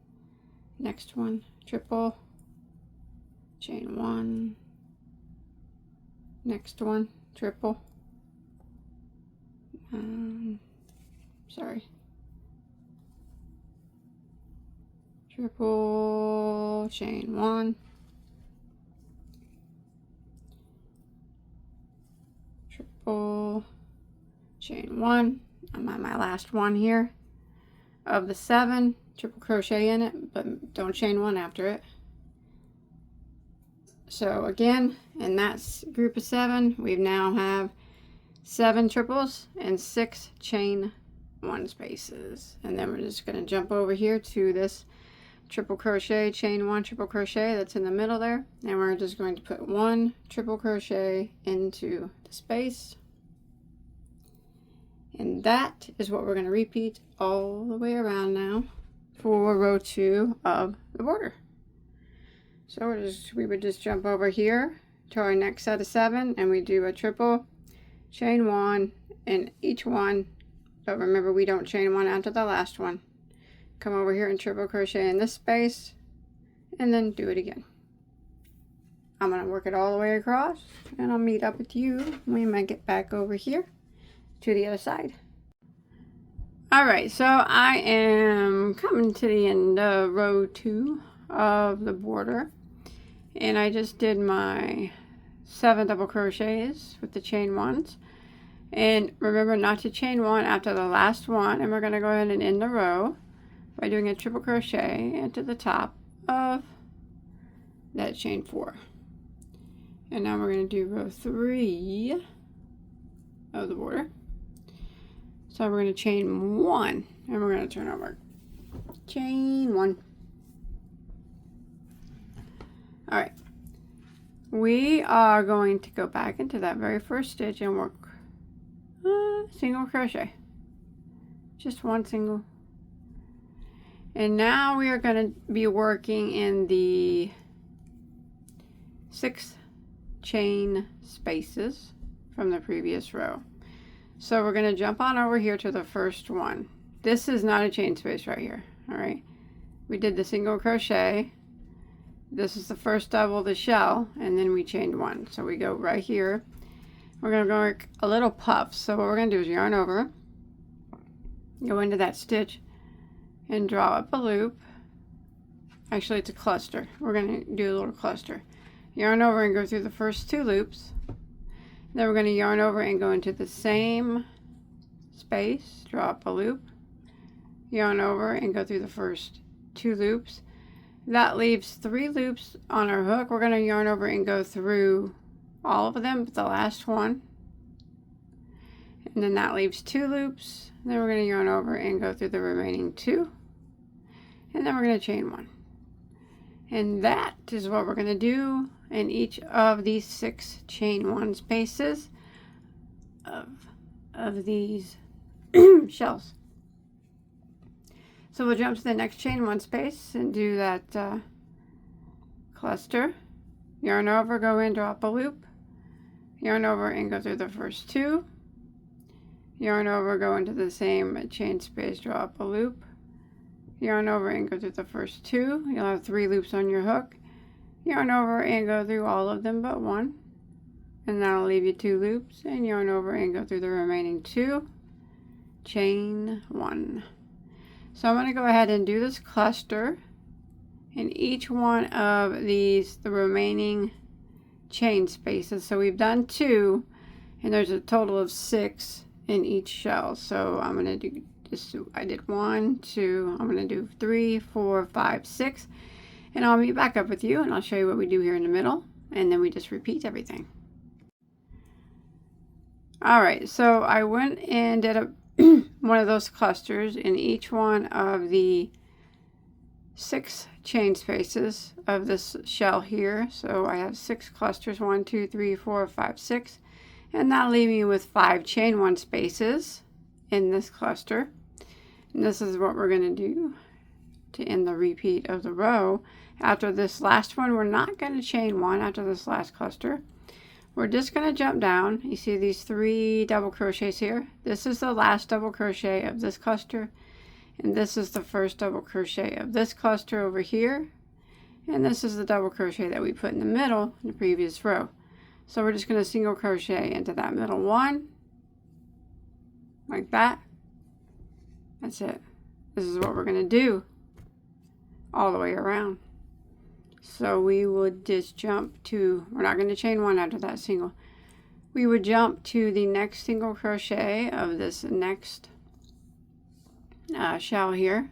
S1: Next one, triple, chain 1. Next one, triple. Triple, chain 1. Triple, chain 1. I'm on my last one here of the 7. Triple crochet in it, but don't chain 1 after it. So again, in that group of 7, we now have 7 triples and 6 chain 1 spaces. And then we're just going to jump over here to this triple crochet, chain 1, triple crochet that's in the middle there. And we're just going to put 1 triple crochet into the space. And that is what we're going to repeat all the way around now for row 2 of the border. So we would just jump over here to our next set of 7, and we do a triple, chain 1 in each one, but remember we don't chain 1 after the last one. Come over here and triple crochet in this space, and then do it again. I'm going to work it all the way across, and I'll meet up with you when we might get back over here to the other side. Alright, so I am coming to the end of row 2 of the border, and I just did my 7 double crochets with the chain 1s, and remember not to chain 1 after the last one. And we're going to go ahead and end the row by doing a triple crochet into the top of that chain 4. And now we're going to do row 3 of the border. So we're going to chain 1, and we're going to turn over, chain 1. All right, we are going to go back into that very first stitch and work single crochet, just 1 single. And now we are going to be working in the 6 chain spaces from the previous row. So we're going to jump on over here to the first one. This is not a chain space right here. All right, we did the single crochet. This is the first double the shell, and then we chained 1. So we go right here. We're going to go work a little puff. So what we're going to do is yarn over, go into that stitch, and draw up a loop. Actually, it's a cluster. We're going to do a little cluster. Yarn over and go through the first 2 loops. Then we're going to yarn over and go into the same space, draw up a loop, yarn over and go through the first 2 loops. That leaves 3 loops on our hook. We're going to yarn over and go through all of them but the last one. And then that leaves 2 loops. Then we're going to yarn over and go through the remaining 2. And then we're going to chain 1. And that is what we're going to do in each of these 6 chain 1 spaces of these shells. So we'll jump to the next chain 1 space and do that cluster. Yarn over, go in, drop a loop. Yarn over and go through the first 2. Yarn over, go into the same chain space, drop a loop. Yarn over and go through the first 2. You'll have 3 loops on your hook. Yarn over and go through all of them but 1. And that'll leave you 2 loops. And yarn over and go through the remaining 2. Chain 1. So I'm going to go ahead and do this cluster in each one of these, the remaining chain spaces. So we've done 2, and there's a total of 6 in each shell. So I'm going to do this. I did 1, 2, I'm going to do 3, 4, 5, 6, and I'll meet back up with you and I'll show you what we do here in the middle, and then we just repeat everything. Alright, so I went and did a one of those clusters in each one of the 6 chain spaces of this shell here. So I have 6 clusters, 1, 2, 3, 4, 5, 6, and that'll leave me with 5 chain 1 spaces in this cluster. And this is what we're going to do to end the repeat of the row. After this last one, we're not going to chain 1 after this last cluster. We're just going to jump down. You see these 3 double crochets here. This is the last double crochet of this cluster, and this is the first double crochet of this cluster over here, and this is the double crochet that we put in the middle in the previous row. So we're just going to single crochet into that middle one, like that. That's it. This is what we're going to do all the way around. So we would just jump to, we're not going to chain 1 after that single. We would jump to the next single crochet of this next shell here,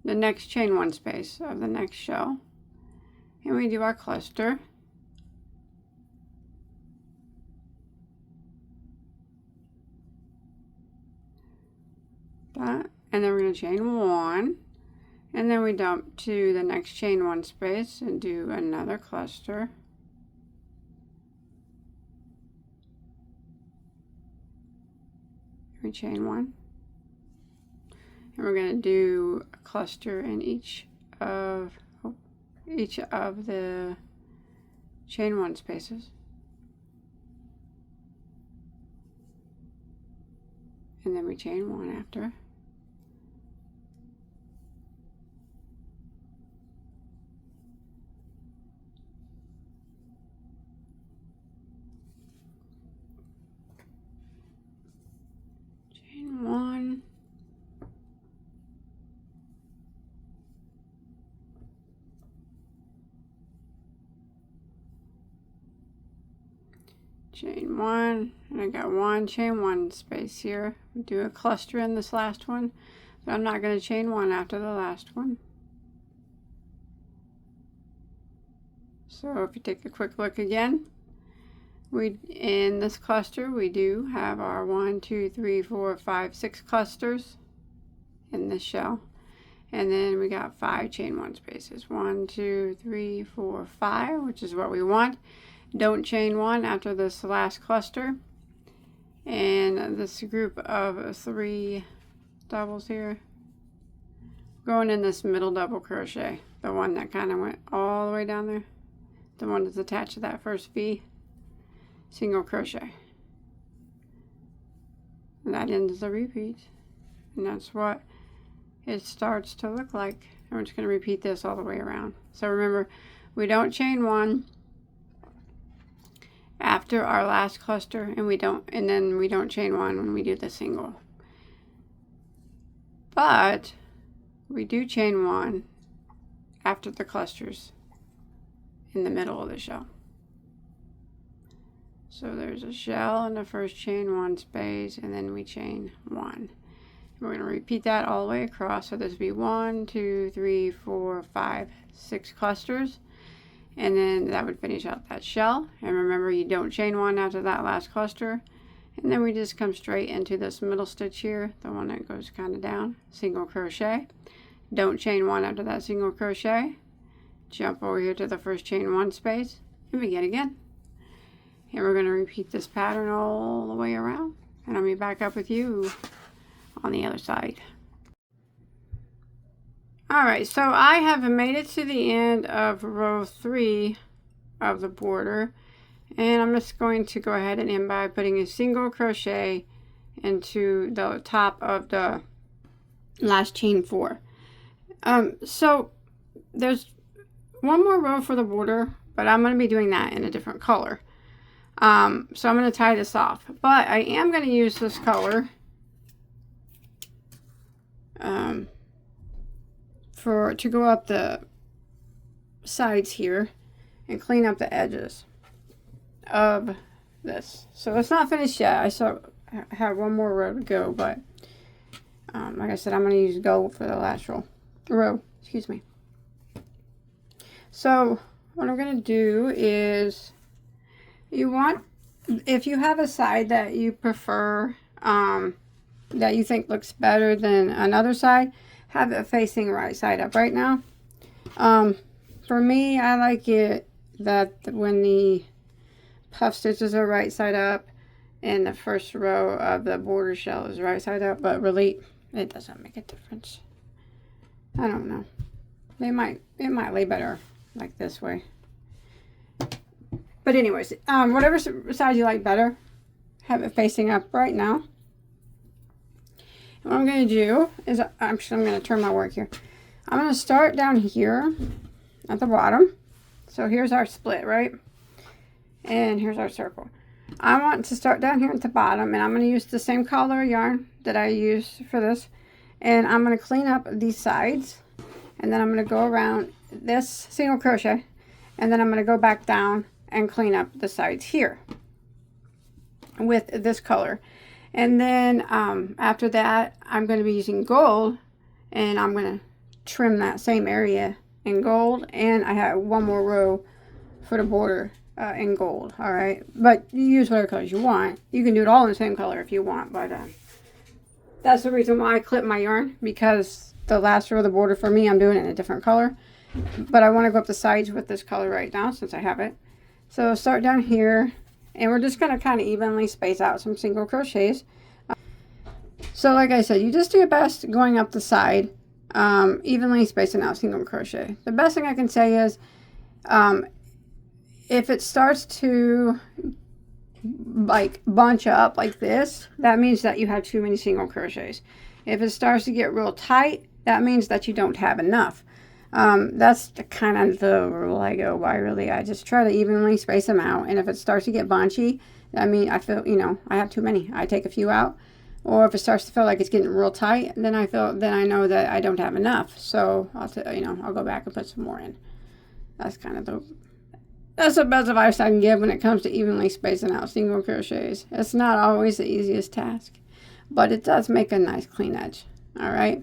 S1: the next chain 1 space of the next shell, and we do our cluster. That, and then we're going to chain 1, and then we jump to the next chain 1 space and do another cluster. We chain 1, and we're going to do a cluster in each of the chain 1 spaces, and then we chain 1 after. Chain 1, chain 1, and I got 1 chain 1 space here. Do a cluster in this last one, but I'm not going to chain 1 after the last one. So if you take a quick look again, in this cluster we do have our 1, 2, 3, 4, 5, 6 clusters in this shell, and then we got 5 chain 1 spaces. 1, 2, 3, 4, 5, which is what we want. Don't chain 1 after this last cluster, and this group of 3 doubles here, going in this middle double crochet, the one that kind of went all the way down there, the one that's attached to that first V, single crochet, and that ends the repeat, and that's what it starts to look like. And we're just going to repeat this all the way around. So remember, we don't chain 1 after our last cluster, and then we don't chain 1 when we do the single, but we do chain 1 after the clusters in the middle of the shell. So there's a shell in the first chain 1 space, and then we chain 1. We're going to repeat that all the way across. So this would be 1, 2, 3, 4, 5, 6 clusters, and then that would finish out that shell. And remember, you don't chain 1 after that last cluster, and then we just come straight into this middle stitch here, the one that goes kind of down, single crochet. Don't chain 1 after that single crochet. Jump over here to the first chain 1 space and begin again. And we're going to repeat this pattern all the way around, and I'll be back up with you on the other side. Alright, so I have made it to the end of row 3 of the border, and I'm just going to go ahead and end by putting a single crochet into the top of the last chain 4. So there's one more row for the border, but I'm going to be doing that in a different color. So I'm going to tie this off, but I am going to use this color to go up the sides here and clean up the edges of this. So it's not finished yet. I still have one more row to go, but like I said, I'm going to use gold for the last row. Excuse me. So what I'm going to do is, if you have a side that you prefer, that you think looks better than another side, have it facing right side up right now. For me, I like it that when the puff stitches are right side up and the first row of the border shell is right side up, but really it doesn't make a difference. I don't know. It might lay better like this way. But anyways, whatever side you like better, have it facing up right now. And what I'm going to do is, I'm going to turn my work here. I'm going to start down here at the bottom. So here's our split, right? And here's our circle. I want to start down here at the bottom, and I'm going to use the same color yarn that I used for this. And I'm going to clean up these sides. And then I'm going to go around this single crochet. And then I'm going to go back down and clean up the sides here with this color. And then after that, I'm going to be using gold, and I'm going to trim that same area in gold. And I have one more row for the border in gold. All right, but you use whatever colors you want. You can do it all in the same color if you want, but that's the reason why I clip my yarn, because the last row of the border for me, I'm doing it in a different color. But I want to go up the sides with this color right now since I have it. So start down here, and we're just going to kind of evenly space out some single crochets. So like I said, you just do your best going up the side, evenly spacing out single crochet. The best thing I can say is if it starts to like bunch up like this, that means that you have too many single crochets. If it starts to get real tight, that means that you don't have enough. That's kind of the rule I go by, really. I just try to evenly space them out, and if it starts to get bunchy, I mean, I feel, you know, I have too many. I take a few out. Or if it starts to feel like it's getting real tight, then I know that I don't have enough. So I'll go back and put some more in. That's the best advice I can give when it comes to evenly spacing out single crochets. It's not always the easiest task, but it does make a nice clean edge. All right.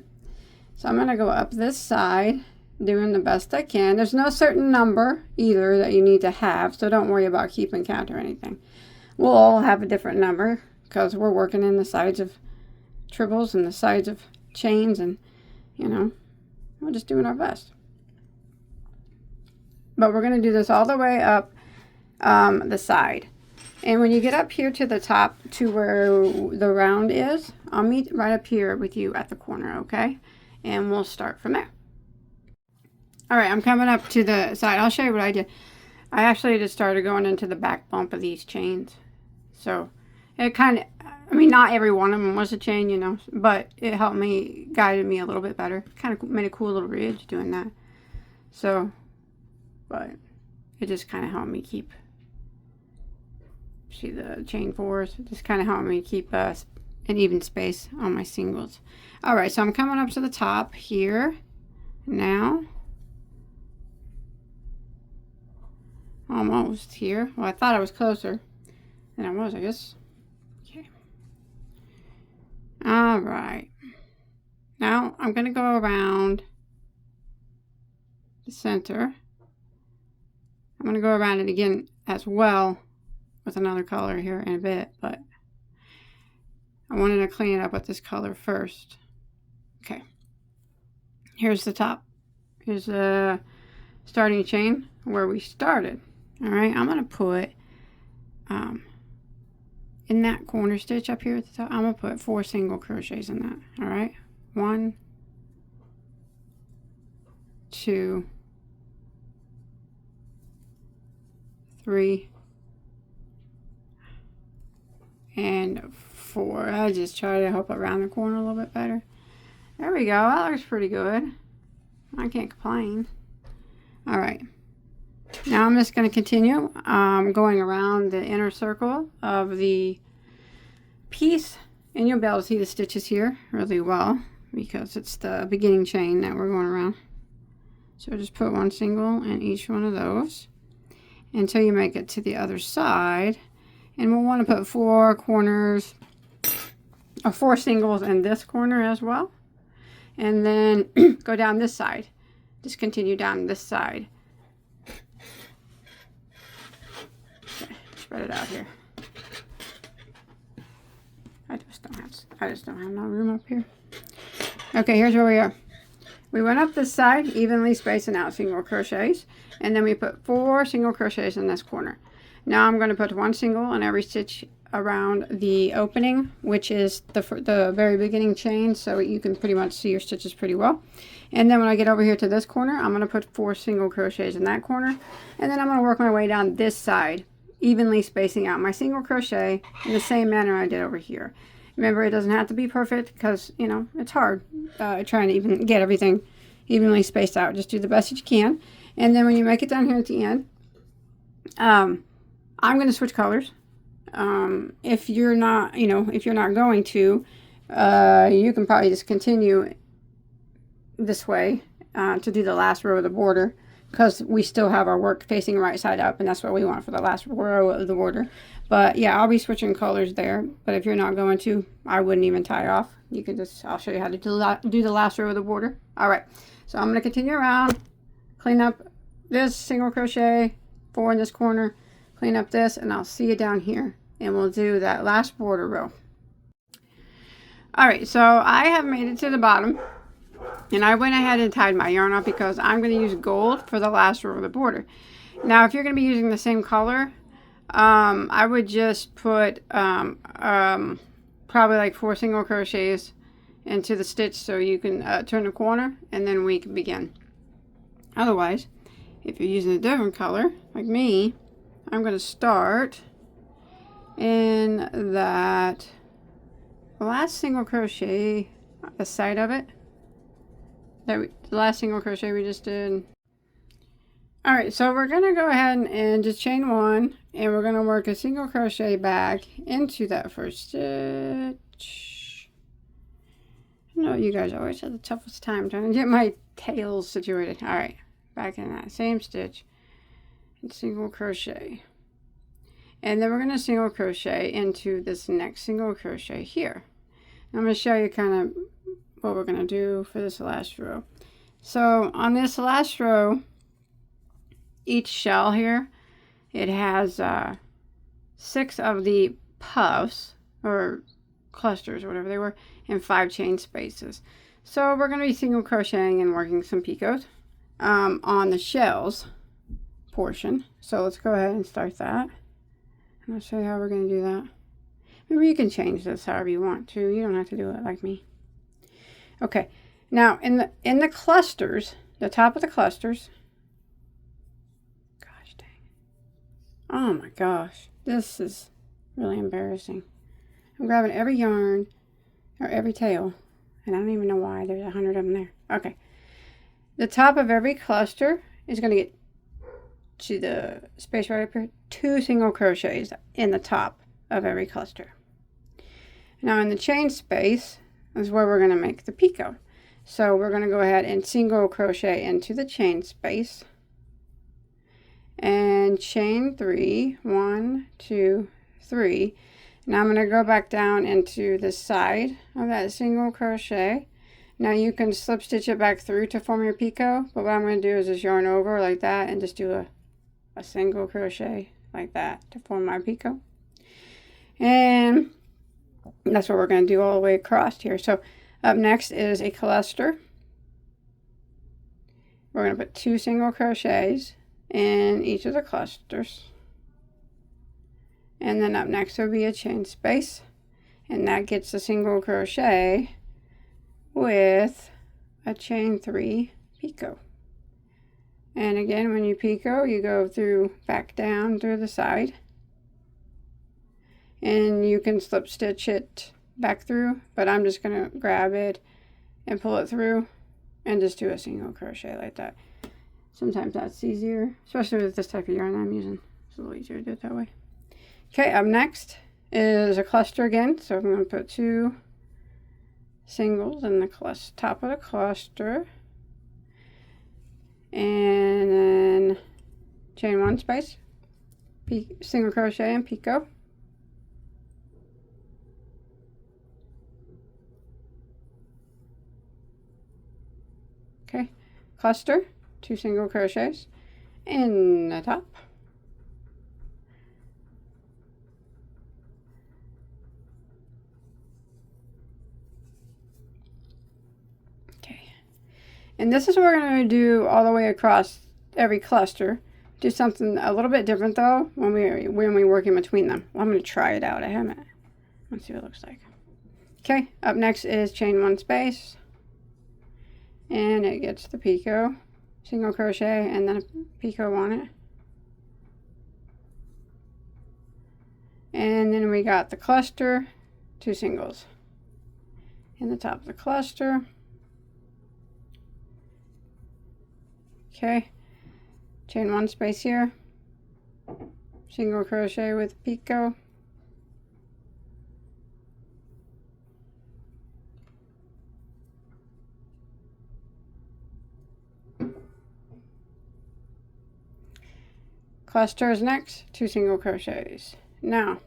S1: So I'm going to go up this side, doing the best I can. There's no certain number either that you need to have, so don't worry about keeping count or anything. We'll all have a different number because we're working in the sides of triples and the sides of chains, and we're just doing our best. But we're going to do this all the way up the side. And when you get up here to the top to where the round is, I'll meet right up here with you at the corner, okay? And we'll start from there. All right, I'm coming up to the side. I'll show you what I did. I actually just started going into the back bump of these chains. So it kind of, I mean, not every one of them was a chain, but it helped me, guided me a little bit better. Kind of made a cool little ridge doing that. So, but it just kind of helped me keep, see the chain fours, it just kind of helped me keep an even space on my singles. All right, so I'm coming up to the top here now. Almost here. Well, I thought I was closer than I was, I guess. Okay. All right. Now I'm going to go around the center. I'm going to go around it again as well with another color here in a bit, but I wanted to clean it up with this color first. Okay. Here's the top. Here's the starting chain where we started. All right, I'm going to put in that corner stitch up here at the top, I'm going to put 4 single crochets in that. All right, 1, 2, 3, and 4. I just try to help it around the corner a little bit better. There we go. That looks pretty good. I can't complain. All right. Now I'm just going to continue going around the inner circle of the piece, and you'll be able to see the stitches here really well because it's the beginning chain that we're going around. So just put 1 single in each one of those until you make it to the other side, and we'll want to put 4 corners or 4 singles in this corner as well, and then go down this side. Just continue down this side. Spread it out here. I just don't have no room up here. Okay, here's where we are. we went up this side, evenly spacing out single crochets, and then we put 4 single crochets in this corner. Now I'm going to put 1 single in every stitch around the opening, which is the very beginning chain, so you can pretty much see your stitches pretty well. And then when I get over here to this corner, I'm going to put 4 single crochets in that corner, and then I'm going to work my way down this side, evenly spacing out my single crochet in the same manner I did over here. Remember, it doesn't have to be perfect because, you know, it's hard trying to even get everything evenly spaced out. Just do the best that you can. And then when you make it down here at the end, I'm going to switch colors. If you're not, if you're not going to, you can probably just continue this way to do the last row of the border, because we still have our work facing right side up, and that's what we want for the last row of the border. But yeah, I'll be switching colors there. But if you're not going to, I wouldn't even tie off. You can just, I'll show you how to do the last row of the border. All right, so I'm going to continue around, clean up this single crochet, 4 in this corner, clean up this, and I'll see you down here, and we'll do that last border row. All right, so I have made it to the bottom, and I went ahead and tied my yarn off because I'm going to use gold for the last row of the border. Now, if you're going to be using the same color, I would just put probably like 4 single crochets into the stitch so you can turn the corner, and then we can begin. Otherwise, if you're using a different color, like me, I'm going to start in that last single crochet, the side of it, the last single crochet we just did. All right, so we're going to go ahead and just chain 1, and we're going to work a single crochet back into that first stitch. I know you guys always have the toughest time trying to get my tails situated. All right, back in that same stitch and single crochet. And then we're going to single crochet into this next single crochet here. I'm going to show you kind of what we're going to do for this last row. So on this last row, each shell here, it has 6 of the puffs or clusters or whatever they were, and 5 chain spaces. So we're going to be single crocheting and working some picots on the shells portion. So let's go ahead and start that. And I'll show you how we're going to do that. Maybe you can change this however you want to. You don't have to do it like me. Okay. Now in the clusters, the top of the clusters. Gosh dang. Oh my gosh. This is really embarrassing. I'm grabbing every yarn or every tail, and I don't even know why there's 100 of them there. Okay. The top of every cluster is going to get to the space right up here, 2 single crochets in the top of every cluster. Now in the chain space is where we're going to make the picot. So we're going to go ahead and single crochet into the chain space and chain 3, 1, 2, 3. Now I'm going to go back down into the side of that single crochet. Now you can slip stitch it back through to form your picot, but what I'm going to do is just yarn over like that and just do a single crochet like that to form my picot. And that's what we're going to do all the way across here. So up next is a cluster. We're going to put 2 single crochets in each of the clusters. And then up next will be a chain space, and that gets a single crochet with a chain 3 picot. And again, when you picot, you go through back down through the side, and you can slip stitch it back through, but I'm just going to grab it and pull it through and just do a single crochet like that. Sometimes that's easier, especially with this type of yarn I'm using. It's a little easier to do it that way. Okay, up next is a cluster again, so I'm going to put 2 singles in the top of the cluster, and then chain 1 space, single crochet and picot. Okay, cluster, 2 single crochets in the top. And this is what we're going to do all the way across every cluster. Do something a little bit different though when we work in between them. Well, I'm going to try it out. I haven't. Let's see what it looks like. Okay, up next is chain 1 space, and it gets the picot, single crochet, and then a picot on it. And then we got the cluster, 2 singles in the top of the cluster. Okay, chain 1 space here, single crochet with picot, cluster is next, 2 single crochets. Now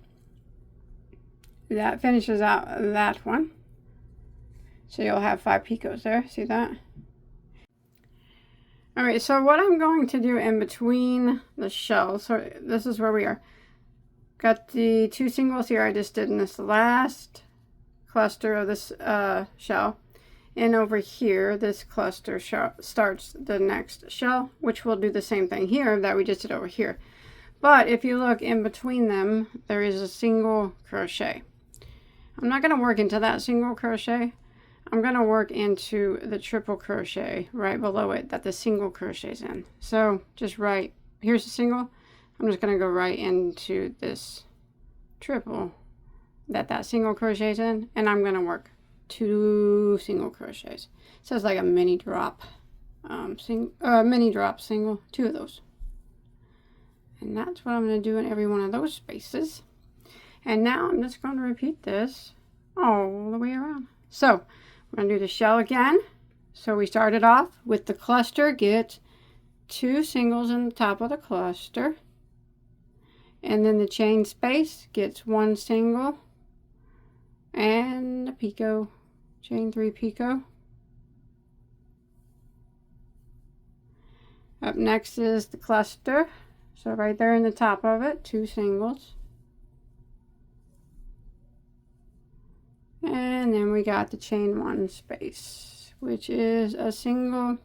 S1: that finishes out that one, so you'll have 5 picots there. See that? All right, so what I'm going to do in between the shells, so this is where we are. Got the 2 singles here I just did in this last cluster of this shell. And over here, this cluster starts the next shell, which will do the same thing here that we just did over here. But if you look in between them, there is a single crochet. I'm not going to work into that single crochet. I'm going to work into the triple crochet right below it that the single crochet's in. So just right, here's the single. I'm just going to go right into this triple that single crochet's in, and I'm going to work 2 single crochets. It says like a mini drop, mini drop single, 2 of those. And that's what I'm going to do in every one of those spaces. And now I'm just going to repeat this all the way around. So we're going to do the shell again. So we started off with the cluster, get 2 singles in the top of the cluster. And then the chain space gets 1 single and a picot, chain 3 picot. Up next is the cluster. So right there in the top of it, 2 singles. And then we got the chain 1 space, which is a single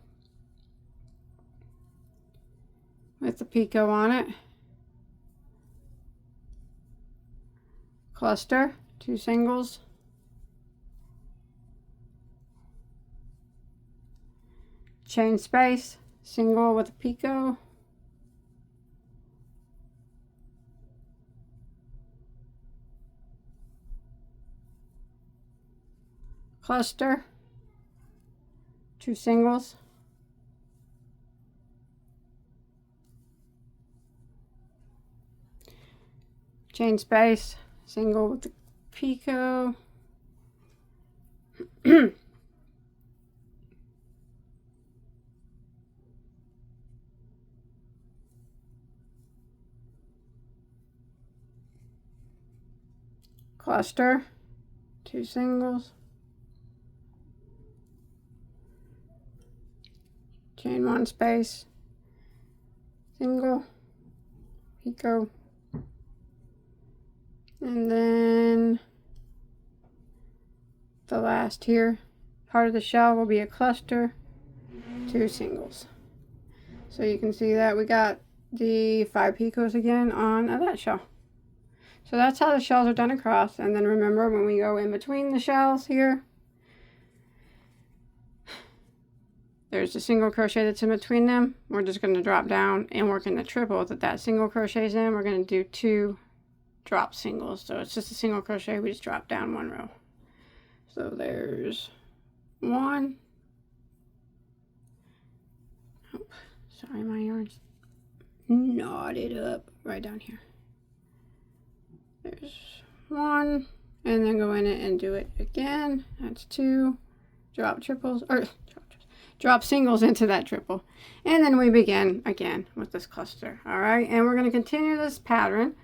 S1: with the picot on it. Cluster, 2 singles. Chain space, single with a picot. Cluster, 2 singles. Chain space, single with the picot. Cluster, 2 singles. Chain 1 space, single, picot, and then the last here part of the shell will be a cluster, 2 singles. So you can see that we got the 5 picots again on that shell. So that's how the shells are done across. And then remember, when we go in between the shells here, there's a single crochet that's in between them. We're just going to drop down and work in the triple that single crochet's in. We're going to do 2 drop singles. So it's just a single crochet. We just drop down 1 row. So there's 1. Oh, sorry, my yarn's knotted up right down here. There's 1, and then go in it and do it again. That's 2. Drop triples, or drop singles into that triple, and then we begin again with this cluster. All right, and we're going to continue this pattern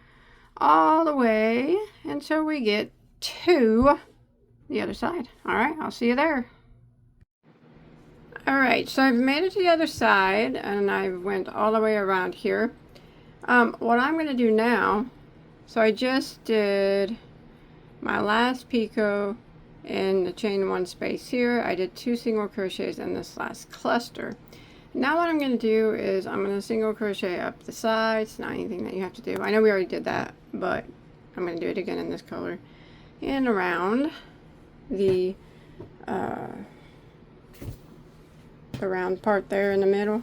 S1: all the way until we get to the other side. All right, I'll see you there. All right, so I've made it to the other side, and I went all the way around here. What I'm going to do now, so I just did my last picot in the chain one space here. I did 2 single crochets in this last cluster. Now what I'm going to do is I'm going to single crochet up the sides. Not anything that you have to do. I know we already did that, but I'm going to do it again in this color. And around the round part there in the middle.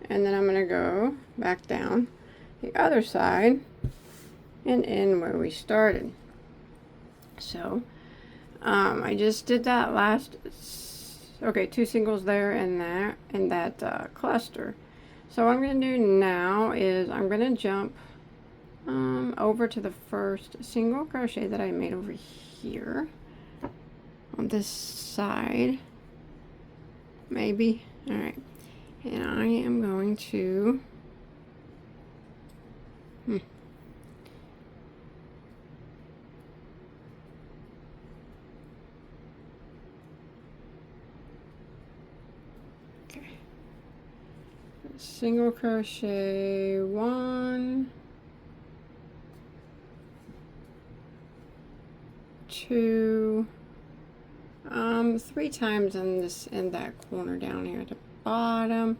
S1: And then I'm going to go back down the other side and in where we started. So I just did that last, okay, 2 singles there in that cluster. So what I'm going to do now is I'm going to jump over to the first single crochet that I made over here on this side, maybe. All right, and I am going to single crochet 1, 2, 3 times in that corner down here at the bottom,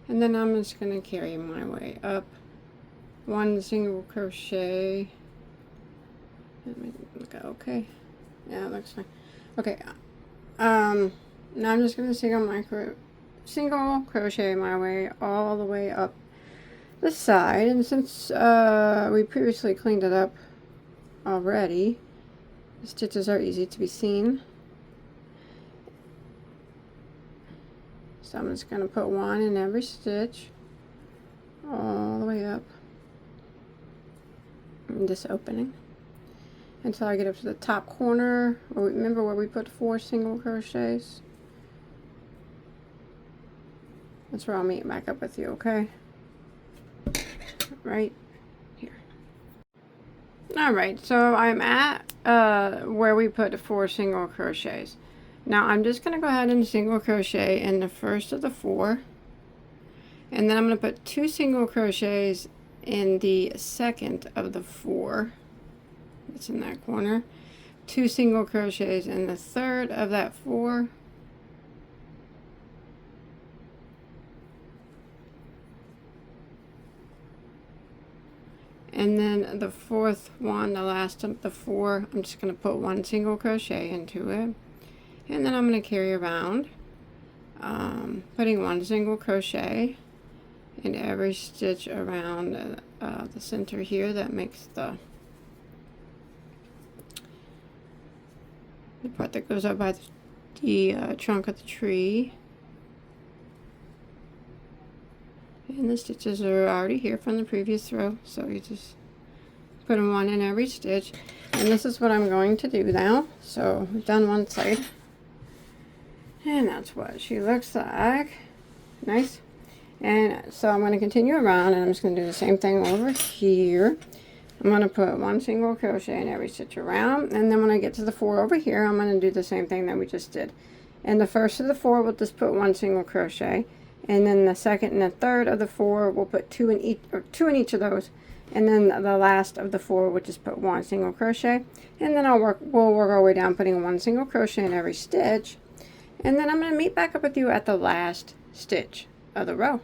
S1: and then I'm just going to carry my way up 1 single crochet. Let me look. Okay, yeah, it looks fine. Okay, now I'm just going to single crochet my way all the way up the side, and since we previously cleaned it up already, the stitches are easy to be seen. So I'm just going to put 1 in every stitch all the way up in this opening until I get up to the top corner. Remember where we put 4 single crochets? That's where I'll meet back up with you, okay? Right here. Alright, so I'm at where we put 4 single crochets. Now I'm just going to go ahead and single crochet in the first of the 4. And then I'm going to put 2 single crochets in the second of the 4. It's in that corner. 2 single crochets in the third of that 4. And then the fourth one, the last of the 4, I'm just going to put 1 single crochet into it. And then I'm going to carry around, putting 1 single crochet in every stitch around the center here that makes the part that goes up by the trunk of the tree. And the stitches are already here from the previous row, so you just put 1 in every stitch. And this is what I'm going to do now. So we've done one side, and that's what she looks like. Nice. And so I'm going to continue around, and I'm just going to do the same thing over here. I'm going to put 1 single crochet in every stitch around, and then when I get to the 4 over here, I'm going to do the same thing that we just did. In the first of the 4, we'll just put 1 single crochet. And then the second and the third of the 4, we'll put 2 in each of those. And then the last of the 4, we'll just put 1 single crochet. And then we'll work our way down, putting 1 single crochet in every stitch. And then I'm going to meet back up with you at the last stitch of the row.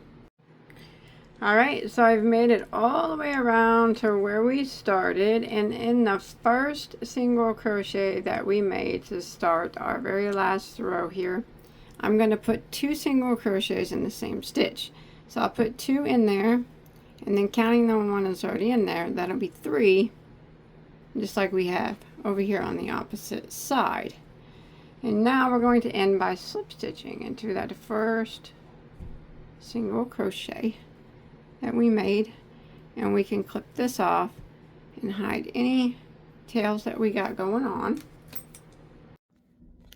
S1: Alright, so I've made it all the way around to where we started. And in the first single crochet that we made to start our very last row here, I'm going to put 2 single crochets in the same stitch. So I'll put 2 in there, and then counting the one that's already in there, that'll be 3, just like we have over here on the opposite side. And now we're going to end by slip stitching into that first single crochet that we made, and we can clip this off and hide any tails that we got going on.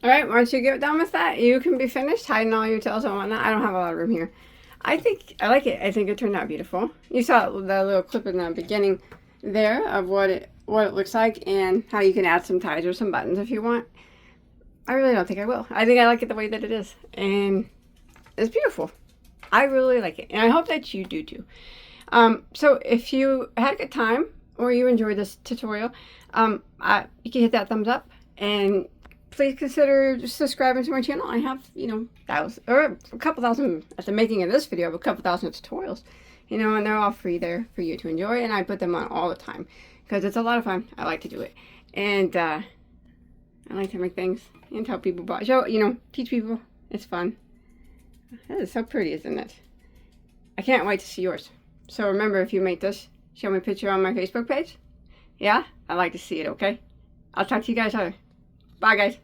S1: Alright, once you get done with that, you can be finished hiding all your tails and whatnot. I don't have a lot of room here. I like it. I think it turned out beautiful. You saw the little clip in the beginning there of what it looks like and how you can add some ties or some buttons if you want. I really don't think I will. I think I like it the way that it is. And it's beautiful. I really like it. And I hope that you do too. So if you had a good time or you enjoyed this tutorial, you can hit that thumbs up. And please consider subscribing to my channel. I have, you know, thousands, or a couple thousand at the making of this video, I have a couple thousand tutorials, you know, and they're all free there for you to enjoy. And I put them on all the time because it's a lot of fun. I like to do it. And I like to make things and tell people about, show, you know, teach people. It's fun. That is so pretty, isn't it? I can't wait to see yours. So remember, if you make this, show me a picture on my Facebook page. Yeah? I'd like to see it, okay? I'll talk to you guys later. Bye, guys.